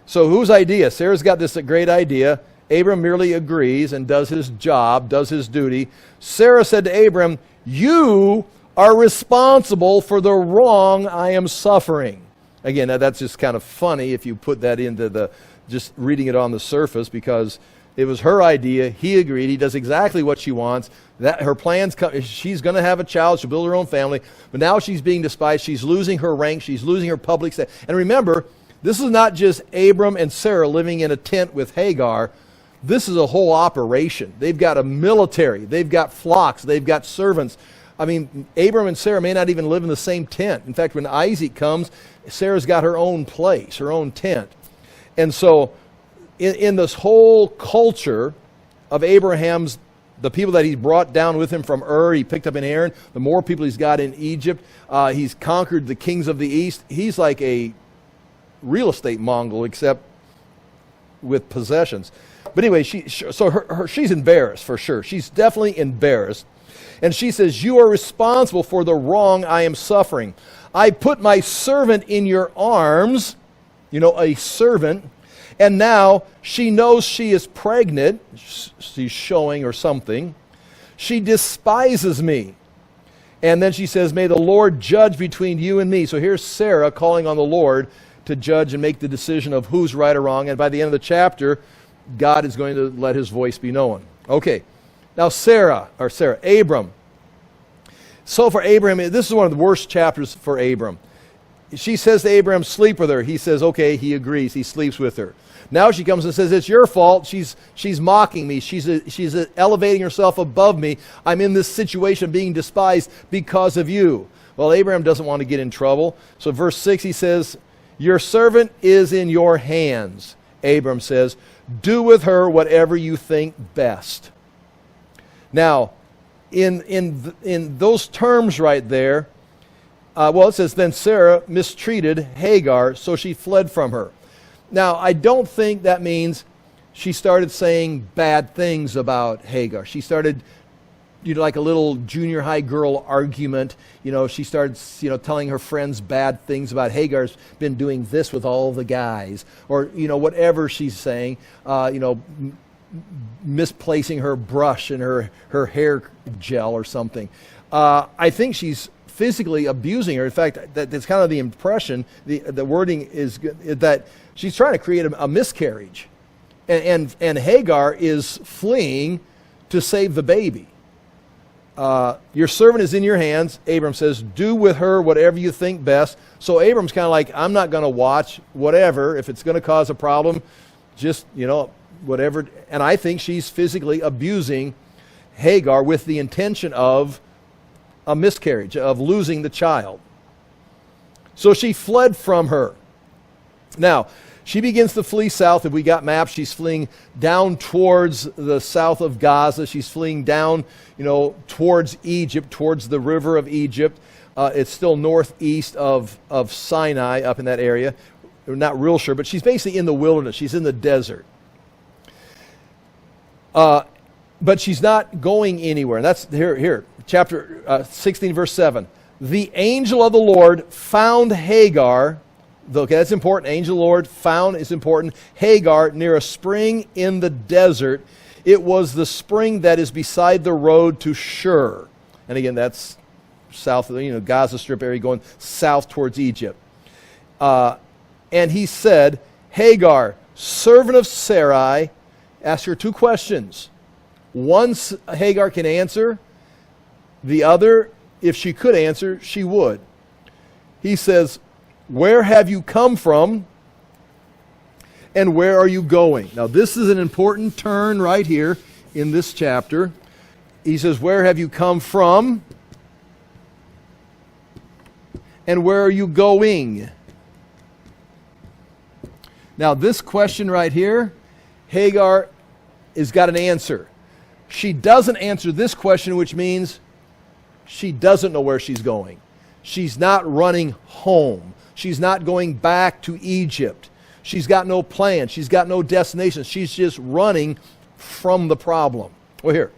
So whose idea? Sarah's got this great idea. Abram merely agrees and does his job, does his duty. Sarah said to Abram, "You are responsible for the wrong I am suffering." Again, that's just kind of funny if you put that into just reading it on the surface, because it was her idea. He agreed. He does exactly what she wants. That her plans come. She's going to have a child. She'll build her own family. But now she's being despised. She's losing her rank. She's losing her public status. And remember, this is not just Abram and Sarah living in a tent with Hagar. This is a whole operation. They've got a military. They've got flocks. They've got servants. I mean, Abram and Sarah may not even live in the same tent. In fact, when Isaac comes, Sarah's got her own place, her own tent. And so in this whole culture of Abraham's, the people that he brought down with him from Ur, he picked up in Haran, the more people he's got in Egypt, he's conquered the kings of the east. He's like a real estate Mongol, except with possessions. But anyway, she's embarrassed for sure. She's definitely embarrassed. And she says, "You are responsible for the wrong I am suffering. I put my servant in your arms," you know, a servant, "and now she knows she is pregnant." She's showing or something. "She despises me." And then she says, "May the Lord judge between you and me." So here's Sarah calling on the Lord to judge and make the decision of who's right or wrong. And by the end of the chapter, God is going to let his voice be known. Okay. Now Abram. So for Abram, this is one of the worst chapters for Abram. She says to Abram, "Sleep with her." He says, okay, he agrees. He sleeps with her. Now she comes and says, "It's your fault." She's mocking me. She's elevating herself above me. I'm in this situation being despised because of you. Well, Abraham doesn't want to get in trouble. So verse 6, he says, "Your servant is in your hands." Abram says, "Do with her whatever you think best." Now, in those terms right there, it says, "Then Sarah mistreated Hagar, so she fled from her." Now, I don't think that means she started saying bad things about Hagar. She started, like a little junior high girl argument. She started, telling her friends bad things about Hagar's been doing this with all the guys. Or, whatever she's saying, misplacing her brush and her hair gel or something. I think she's physically abusing her. In fact, that's kind of the impression. The wording is that she's trying to create a miscarriage. And Hagar is fleeing to save the baby. Your servant is in your hands. Abram says, "Do with her whatever you think best." So Abram's kind of like, I'm not going to watch whatever. If it's going to cause a problem, just, whatever. And I think she's physically abusing Hagar with the intention of a miscarriage, of losing the child. So she fled from her. Now, she begins to flee south. If we got maps, she's fleeing down towards the south of Gaza. She's fleeing down, towards Egypt, towards the river of Egypt. It's still northeast of Sinai, up in that area. We're not real sure, but she's basically in the wilderness. She's in the desert. But she's not going anywhere. And that's here, chapter 16, verse 7. "The angel of the Lord found Hagar." Okay, that's important. Angel of the Lord found is important. Hagar near a spring in the desert. It was the spring that is beside the road to Shur. And again, that's south of the Gaza Strip area, going south towards Egypt. And he said, "Hagar, servant of Sarai," ask her two questions. One, Hagar can answer. The other, if she could answer, she would. He says, "Where have you come from, and where are you going?" Now, this is an important turn right here in this chapter. He says, "Where have you come from, and where are you going?" Now, this question right here, Hagar has got an answer. She doesn't answer this question, which means she doesn't know where she's going. She's not running home. She's not going back to Egypt. She's got no plan. She's got no destination. She's just running from the problem. Well, here.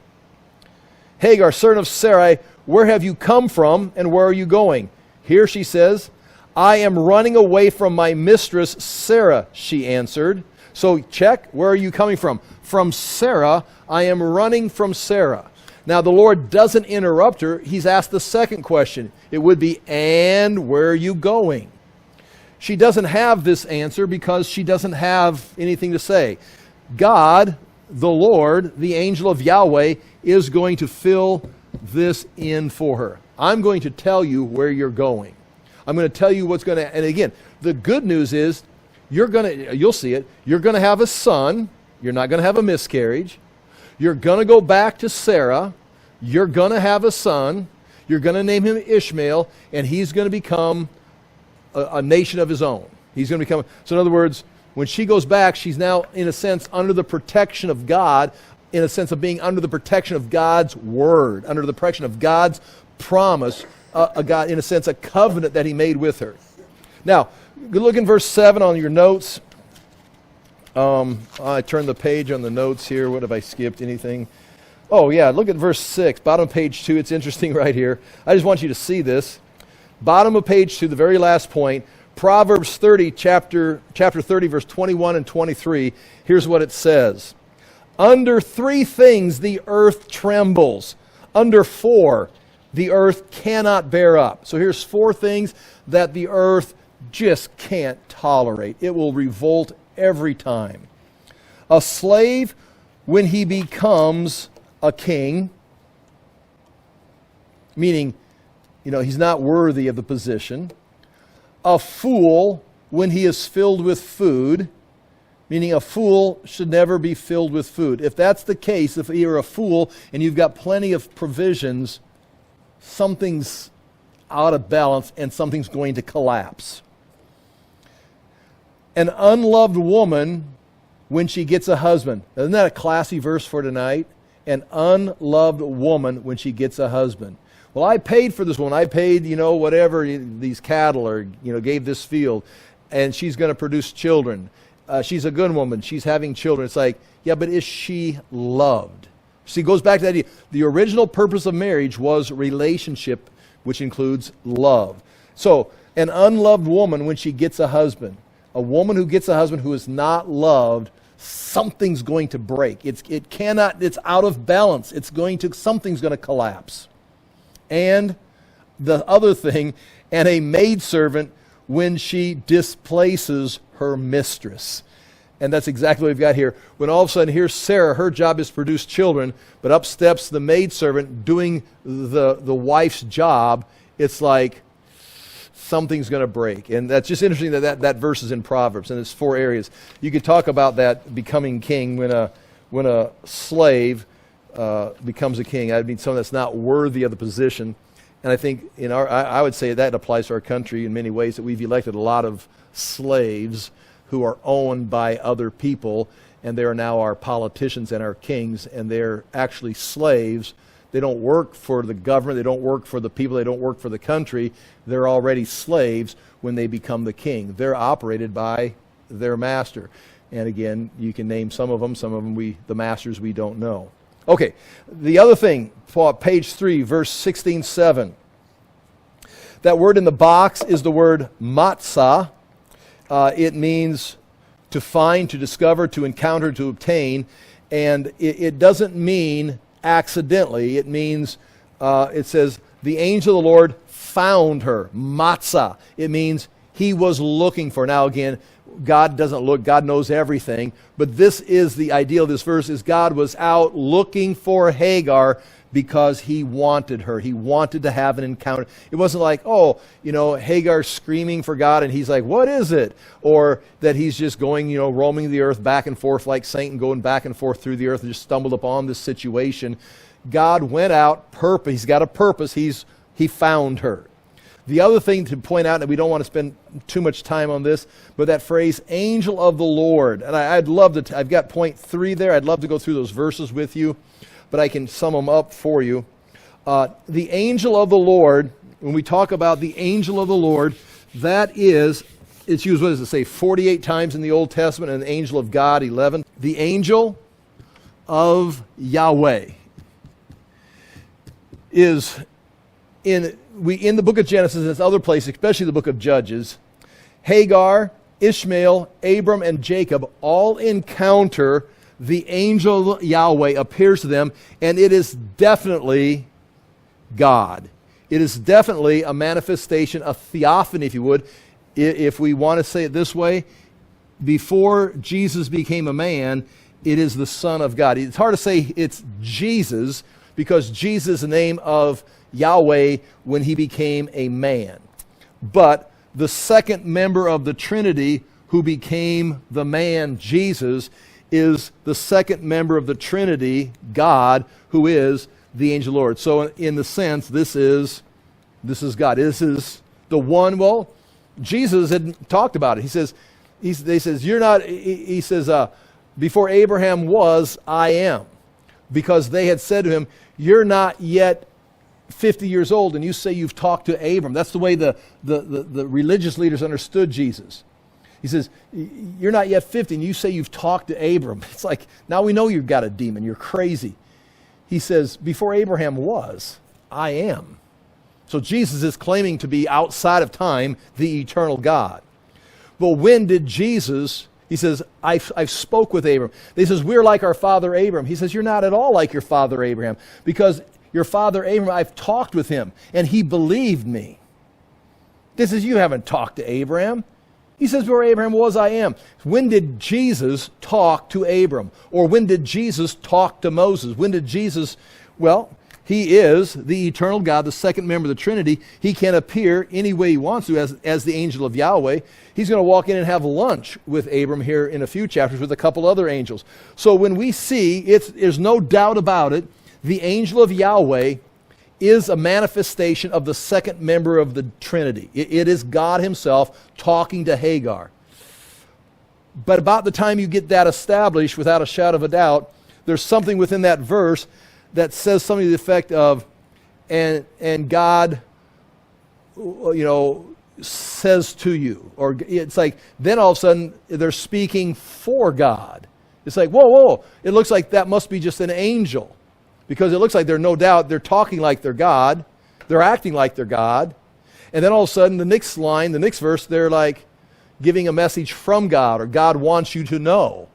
Hagar, son of Sarai, where have you come from and where are you going? Here she says, I am running away from my mistress Sarah, she answered. So check, where are you coming from? From Sarah. I am running from Sarah. Now the Lord doesn't interrupt her. He's asked the second question. It would be, and where are you going? She doesn't have this answer because she doesn't have anything to say. God, the Lord, the angel of Yahweh, is going to fill this in for her. I'm going to tell you where you're going. I'm going to tell you what's going to, and again, the good news is you'll see it. You're going to have a son. You're not going to have a miscarriage. You're going to go back to Sarah. You're going to have a son. You're going to name him Ishmael, and he's going to become a nation of his own. He's going to become, so in other words, when she goes back, she's now, in a sense, under the protection of God, in a sense of being under the protection of God's word, under the protection of God's promise, God, in a sense, a covenant that he made with her. Now, look in verse 7 on your notes. I turned the page on the notes here. What have I skipped? Anything? Oh, yeah, look at verse 6, bottom of page 2. It's interesting right here. I just want you to see this. Bottom of page 2, the very last point, Proverbs 30, chapter 30, verse 21 and 23. Here's what it says. Under 3 things the earth trembles. Under 4, the earth cannot bear up. So here's 4 things that the earth just can't tolerate. It will revolt every time. A slave when he becomes a king, meaning, he's not worthy of the position. A fool when he is filled with food, meaning a fool should never be filled with food. If that's the case, if you're a fool and you've got plenty of provisions, something's out of balance and something's going to collapse. An unloved woman when she gets a husband. Isn't that a classy verse for tonight? An unloved woman when she gets a husband. Well, I paid for this one. I paid, whatever, these cattle or, gave this field. And she's going to produce children. She's a good woman. She's having children. It's like, yeah, but is she loved? See, it goes back to that idea. The original purpose of marriage was relationship, which includes love. So, an unloved woman when she gets a husband. A woman who gets a husband who is not loved, something's going to break. It's out of balance. Something's going to collapse. And the other thing, and a maidservant when she displaces her mistress. And that's exactly what we've got here. When all of a sudden, here's Sarah, her job is to produce children, but up steps the maidservant doing the wife's job. It's like something's going to break. And that's just interesting that verse is in Proverbs, and it's 4 areas. You could talk about that becoming king when a slave becomes a king. I mean, someone that's not worthy of the position. And I think I would say that applies to our country in many ways, that we've elected a lot of slaves who are owned by other people, and they are now our politicians and our kings, and they're actually slaves. They don't work for the government. They don't work for the people. They don't work for the country. They're already slaves when they become the king. They're operated by their master. And again, you can name some of them. Some of them the masters we don't know. Okay, the other thing, page 3, verse 16:7. That word in the box is the word matzah. It means to find, to discover, to encounter, to obtain. And it doesn't mean accidentally. It means, it says, the angel of the Lord found her. Matzah. It means he was looking for. Now again, God doesn't look, God knows everything. But this is the idea of this verse, is God was out looking for Hagar because he wanted her. He wanted to have an encounter. It wasn't like, Hagar's screaming for God and he's like, what is it? Or that he's just going, roaming the earth back and forth like Satan, going back and forth through the earth and just stumbled upon this situation. God went out, he's got a purpose, he found her. The other thing to point out, and we don't want to spend too much time on this, but that phrase, angel of the Lord. And I'd love to, I've got point 3 there. I'd love to go through those verses with you, but I can sum them up for you. The angel of the Lord, when we talk about the angel of the Lord, that is, it's used, what does it say, 48 times in the Old Testament, and the angel of God, 11. The angel of Yahweh is in the book of Genesis, and other places, especially the book of Judges. Hagar, Ishmael, Abram, and Jacob all encounter the angel Yahweh appears to them, and it is definitely God. It is definitely a manifestation, a theophany, if you would. If we want to say it this way, before Jesus became a man, it is the Son of God. It's hard to say it's Jesus, because Jesus is the name of Yahweh when he became a man. But the second member of the Trinity who became the man, Jesus, is the second member of the Trinity, God, who is the angel Lord. So in the sense, this is God. This is the one, well, Jesus had talked about it. He says, you're not, he says, before Abraham was, I am. Because they had said to him, you're not yet 50 years old, and you say you've talked to Abram. That's the way the religious leaders understood Jesus. He says, you're not yet 50, and you say you've talked to Abram. It's like, now we know you've got a demon. You're crazy. He says, before Abraham was, I am. So Jesus is claiming to be outside of time, the eternal God. But when did Jesus, he says, I've spoke with Abram. He says, we're like our father Abram. He says, you're not at all like your father Abraham, because your father Abram, I've talked with him, and he believed me. This is, you haven't talked to Abraham. He says, where Abraham was, I am. When did Jesus talk to Abram? Or when did Jesus talk to Moses? When did Jesus, well, he is the eternal God, the second member of the Trinity. He can appear any way he wants to as the angel of Yahweh. He's going to walk in and have lunch with Abram here in a few chapters with a couple other angels. So when we see, there's no doubt about it, the angel of Yahweh is a manifestation of the second member of the Trinity. It is God himself talking to Hagar. But about the time you get that established, without a shadow of a doubt, there's something within that verse that says something to the effect of, and God, says to you. Or it's like, then all of a sudden, they're speaking for God. It's like, whoa, it looks like that must be just an angel. Because it looks like no doubt they're talking like they're God. They're acting like they're God. And then all of a sudden, the next line, the next verse, they're like giving a message from God, or God wants you to know.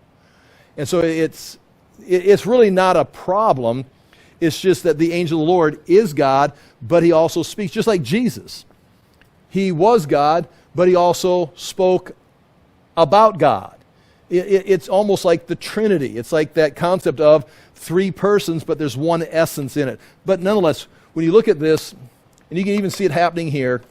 And so it's really not a problem. It's just that the angel of the Lord is God, but he also speaks, just like Jesus. He was God, but he also spoke about God. It's almost like the Trinity. It's like that concept of three persons, but there's one essence in it. But nonetheless, when you look at this, and you can even see it happening here,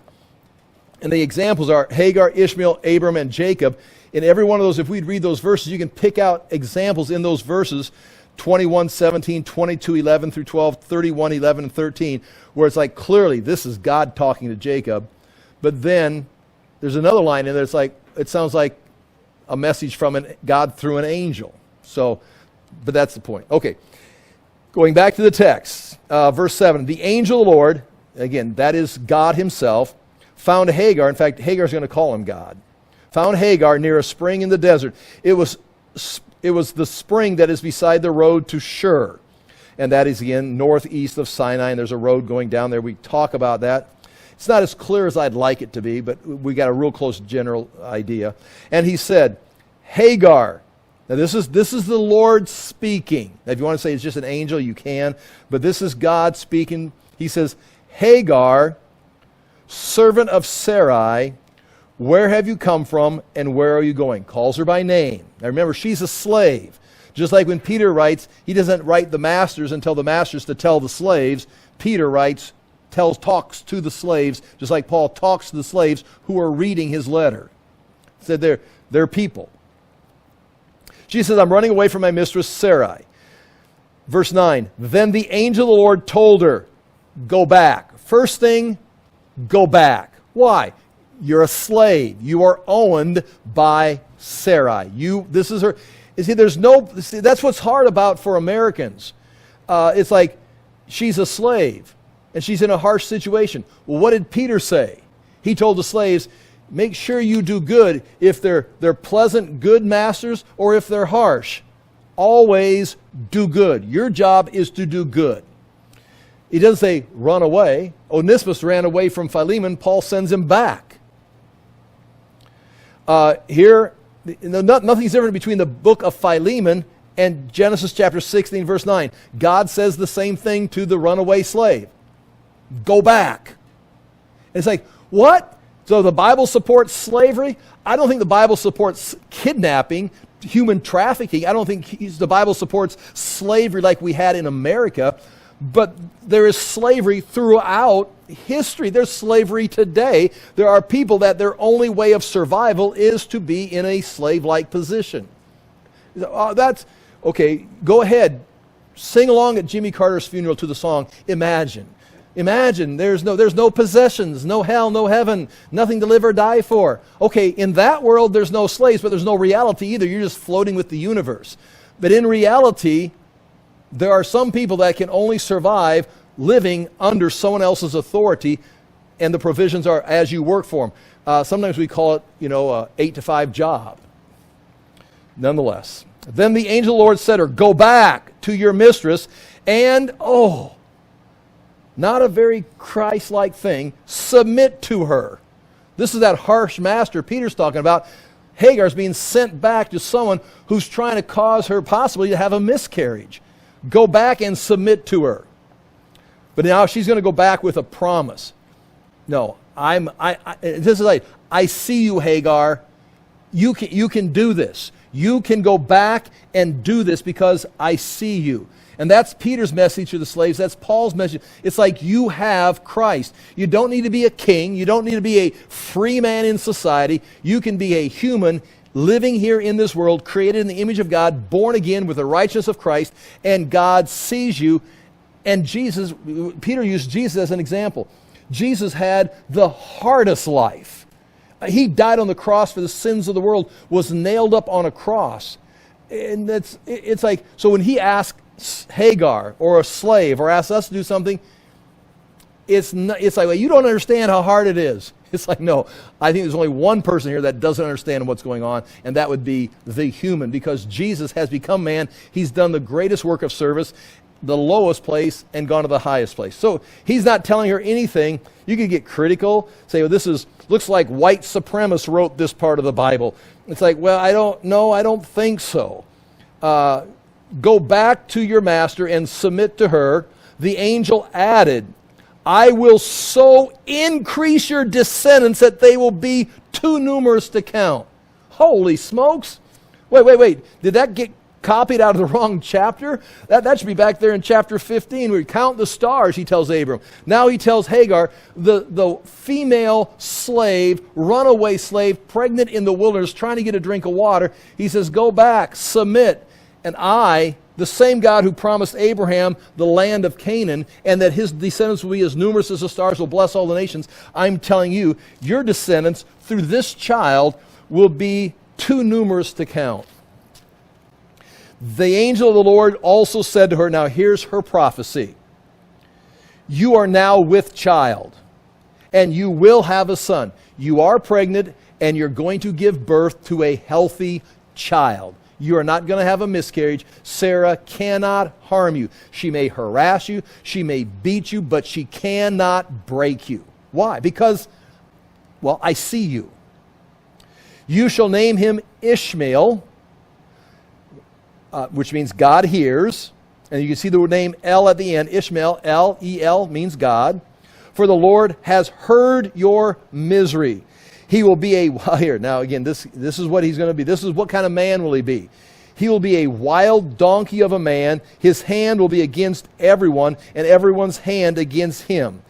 and the examples are Hagar, Ishmael, Abram, and Jacob. In every one of those, if we'd read those verses, you can pick out examples in those verses, 21:17, 22:11 through 12, 31:11 and 13, where it's like clearly this is God talking to Jacob. But then there's another line in there. It's like, it sounds like a message from God through an angel. So, but that's the point. Okay, going back to the text, verse 7. The angel of the Lord, again, that is God himself, found Hagar. In fact, Hagar's going to call him God. Found Hagar near a spring in the desert. It was the spring that is beside the road to Shur. And that is, again, northeast of Sinai. And there's a road going down there. We talk about that. It's not as clear as I'd like it to be, but we got a real close general idea. And he said, Hagar. Now this is the Lord speaking. Now if you want to say it's just an angel, you can. But this is God speaking. He says, Hagar, servant of Sarai, where have you come from and where are you going? Calls her by name. Now remember, she's a slave. Just like when Peter writes, he doesn't write the masters and tell the masters to tell the slaves. Peter writes, talks to the slaves, just like Paul talks to the slaves who are reading his letter. He said they're people. She says, I'm running away from my mistress Sarai. Verse 9, then the angel of the Lord told her, go back. First thing, Go back. Why? You're a slave. You are owned by Sarai. This is her. You see, that's what's hard about for Americans. It's like she's a slave and she's in a harsh situation. Well, what did Peter say? He told the slaves, make sure you do good if they're pleasant, good masters, or if they're harsh. Always do good. Your job is to do good. He doesn't say run away. Onesimus ran away from Philemon. Paul sends him back. Here, nothing's different between the book of Philemon and Genesis chapter 16, verse 9. God says the same thing to the runaway slave. Go back. And it's like, what? So the Bible supports slavery? I don't think the Bible supports kidnapping, human trafficking. I don't think the Bible supports slavery like we had in America. But there is slavery throughout history. There's slavery today. There are people that their only way of survival is to be in a slave-like position. That's okay. Go ahead, sing along at Jimmy Carter's funeral to the song "Imagine." Imagine there's no possessions, no hell, no heaven, nothing to live or die for. Okay, in that world there's no slaves, but there's no reality either. You're just floating with the universe. But in reality, there are some people that can only survive living under someone else's authority, and the provisions are as you work for them. Sometimes we call it, a 8-to-5 job. Nonetheless, then the angel of the Lord said to her, go back to your mistress, and, not a very Christ-like thing, submit to her. This is that harsh master Peter's talking about. Hagar's being sent back to someone who's trying to cause her possibly to have a miscarriage. Go back and submit to her. But now she's going to go back with a promise. No, this is like, I see you, Hagar. You can do this. You can go back and do this because I see you. And that's Peter's message to the slaves. That's Paul's message. It's like you have Christ. You don't need to be a king. You don't need to be a free man in society. You can be a human living here in this world, created in the image of God, born again with the righteousness of Christ, and God sees you. And Peter used Jesus as an example. Jesus had the hardest life. He died on the cross for the sins of the world, was nailed up on a cross. And it's like, so when he asked Hagar or a slave or asks us to do something, it's like, well, you don't understand how hard it is. It's like, no, I think there's only one person here that doesn't understand what's going on, and that would be the human, because Jesus has become man. He's done the greatest work of service, the lowest place, and gone to the highest place. So he's not telling her anything. You could get critical, say, well, looks like white supremacists wrote this part of the Bible. It's like, well, I don't think so. Go back to your master and submit to her. The angel added, I will so increase your descendants that they will be too numerous to count. Holy smokes. Wait. Did that get copied out of the wrong chapter? That should be back there in chapter 15 where you count the stars, he tells Abram. Now he tells Hagar, the female slave, runaway slave, pregnant in the wilderness, trying to get a drink of water. He says, go back, submit. And I, the same God who promised Abraham the land of Canaan and that his descendants will be as numerous as the stars, will bless all the nations, I'm telling you, your descendants through this child will be too numerous to count. The angel of the Lord also said to her, now here's her prophecy. You are now with child, and you will have a son. You are pregnant, and you're going to give birth to a healthy child. You are not going to have a miscarriage. Sarah cannot harm you. She may harass you. She may beat you, but she cannot break you. Why? Because, well, I see you. You shall name him Ishmael, which means God hears. And you can see the name El at the end. Ishmael, El-E-L, means God. For the Lord has heard your misery. He will be here. Now again, this is what he's going to be. This is what kind of man will he be. He will be a wild donkey of a man. His hand will be against everyone, and everyone's hand against him.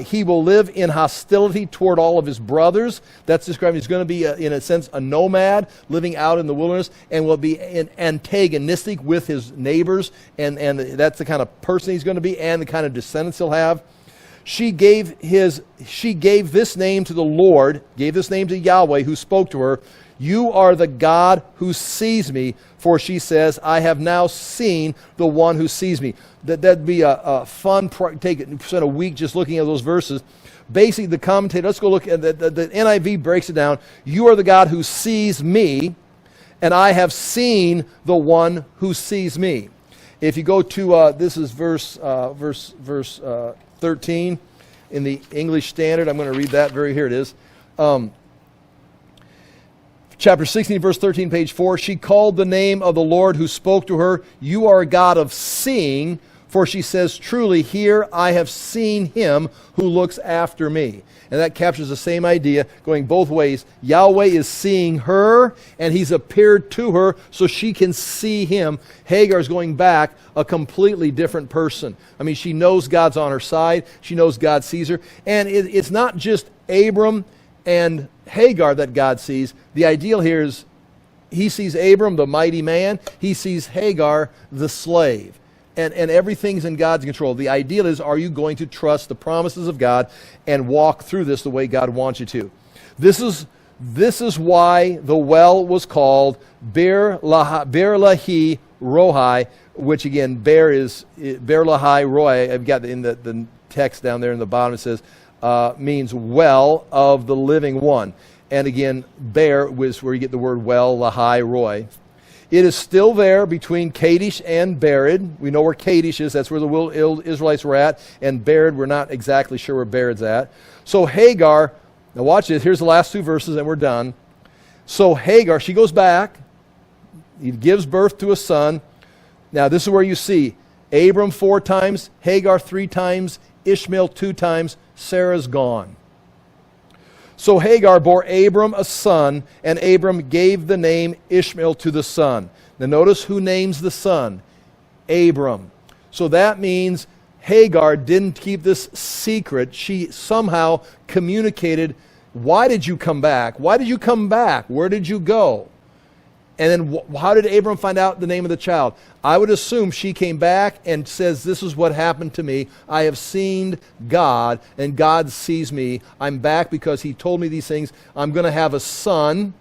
He will live in hostility toward all of his brothers. That's describing he's going to be, in a sense, a nomad living out in the wilderness, and will be antagonistic with his neighbors. And that's the kind of person he's going to be, and the kind of descendants he'll have. She gave this name to the Lord, gave this name to Yahweh, who spoke to her. You are the God who sees me, for she says, I have now seen the one who sees me. That'd be a fun, spend a week just looking at those verses. Basically, the commentator, let's go look at the NIV breaks it down. You are the God who sees me, and I have seen the one who sees me. If you go to, this is verse 13 in the English Standard. I'm going to read that. Here it is. Chapter 16, verse 13, page 4. She called the name of the Lord who spoke to her. You are a God of seeing, for she says, truly, here I have seen him who looks after me. And that captures the same idea going both ways. Yahweh is seeing her, and he's appeared to her so she can see him. Hagar is going back a completely different person. I mean, she knows God's on her side. She knows God sees her. And it's not just Abram and Hagar that God sees. The ideal here is he sees Abram, the mighty man. He sees Hagar, the slave. And everything's in God's control. The ideal is, are you going to trust the promises of God and walk through this the way God wants you to? This is why the well was called Beer Lahai Rohai, which again, Beer Lahai Rohai. I've got in the text down there in the bottom, it says, means well of the living one. And again, Beer was where you get the word well, Lahai Roy. It is still there between Kadesh and Bered. We know where Kadesh is. That's where the Israelites were at. And Bered, we're not exactly sure where Bered's at. So Hagar, now watch this. Here's the last two verses and we're done. So Hagar, she goes back. He gives birth to a son. Now this is where you see Abram 4 times, Hagar 3 times, Ishmael 2 times, Sarah's gone. So Hagar bore Abram a son, and Abram gave the name Ishmael to the son. Now notice who names the son. Abram. So that means Hagar didn't keep this secret. She somehow communicated, why did you come back? Why did you come back? Where did you go? And then how did Abram find out the name of the child? I would assume she came back and says, this is what happened to me. I have seen God, and God sees me. I'm back because he told me these things. I'm going to have a son.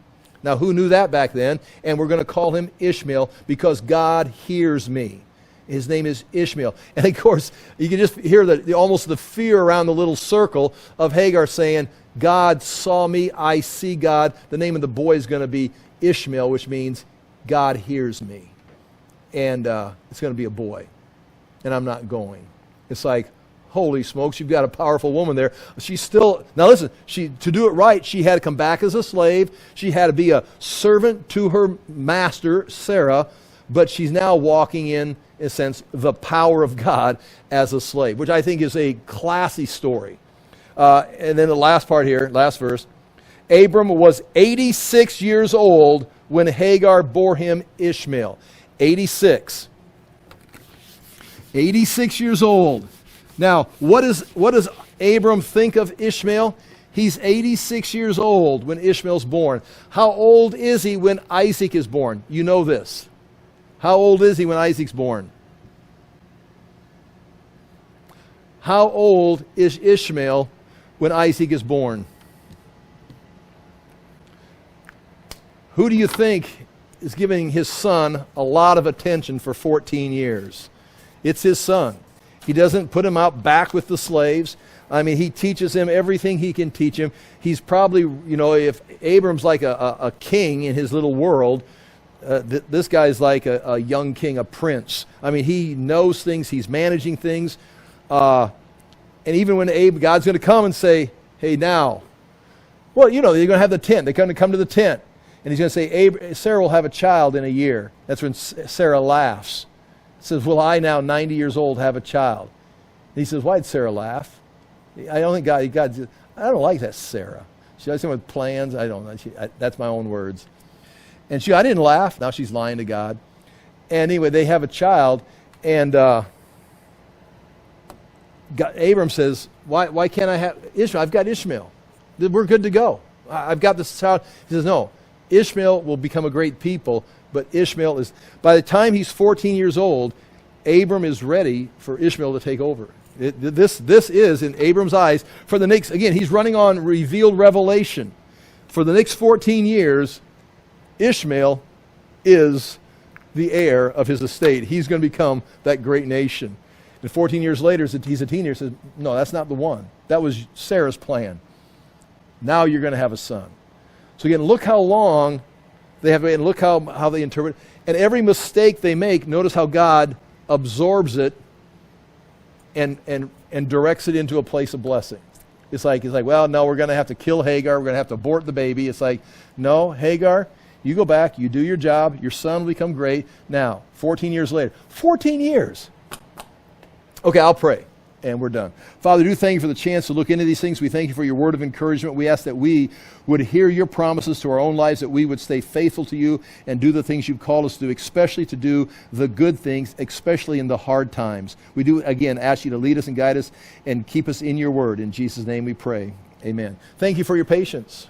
Now, who knew that back then? And we're going to call him Ishmael because God hears me. His name is Ishmael. And of course, you can just hear almost the fear around the little circle of Hagar saying, God saw me, I see God. The name of the boy is going to be Ishmael, which means God hears me. And it's going to be a boy. And I'm not going. It's like, holy smokes, you've got a powerful woman there. She's still, now listen, to do it right, she had to come back as a slave. She had to be a servant to her master, Sarah. But she's now walking in a sense, the power of God as a slave, which I think is a classy story. And then the last part here, last verse. Abram was 86 years old when Hagar bore him Ishmael. 86. 86 years old. Now, what does Abram think of Ishmael? He's 86 years old when Ishmael's born. How old is he when Isaac is born? You know this. How old is he when Isaac's born? How old is Ishmael when Isaac is born? Who do you think is giving his son a lot of attention for 14 years? It's his son. He doesn't put him out back with the slaves. I mean, he teaches him everything he can teach him. He's probably, if Abram's like a king in his little world, this guy's like a young king, a prince. I mean, he knows things. He's managing things. And even when God's going to come and say, hey, now. Well, they're going to have the tent. They're going to come to the tent. And he's going to say, Sarah will have a child in a year. That's when Sarah laughs. Says, will I now, 90 years old, have a child? And he says, why'd Sarah laugh? I don't think I don't like that Sarah. She does something with plans. I don't know. That's my own words. And I didn't laugh. Now she's lying to God. And anyway, they have a child. And Abram says, why can't I have Ishmael? I've got Ishmael. We're good to go. I've got this child. He says, no, Ishmael will become a great people. But Ishmael by the time he's 14 years old, Abram is ready for Ishmael to take over. This is, in Abram's eyes, for the next, again, he's running on revealed revelation. For the next 14 years, Ishmael is the heir of his estate. He's going to become that great nation. And 14 years later, he's a teenager, says, no, that's not the one. That was Sarah's plan. Now you're going to have a son. So again, look how long they have, and look how they interpret. And every mistake they make, notice how God absorbs it and directs it into a place of blessing. It's like, well, no, we're going to have to kill Hagar. We're going to have to abort the baby. It's like, no, Hagar, you go back, you do your job, your son will become great. Now, 14 years later, 14 years. Okay, I'll pray, and we're done. Father, do thank you for the chance to look into these things. We thank you for your word of encouragement. We ask that we would hear your promises to our own lives, that we would stay faithful to you and do the things you've called us to do, especially to do the good things, especially in the hard times. We do, again, ask you to lead us and guide us and keep us in your word. In Jesus' name we pray. Amen. Thank you for your patience.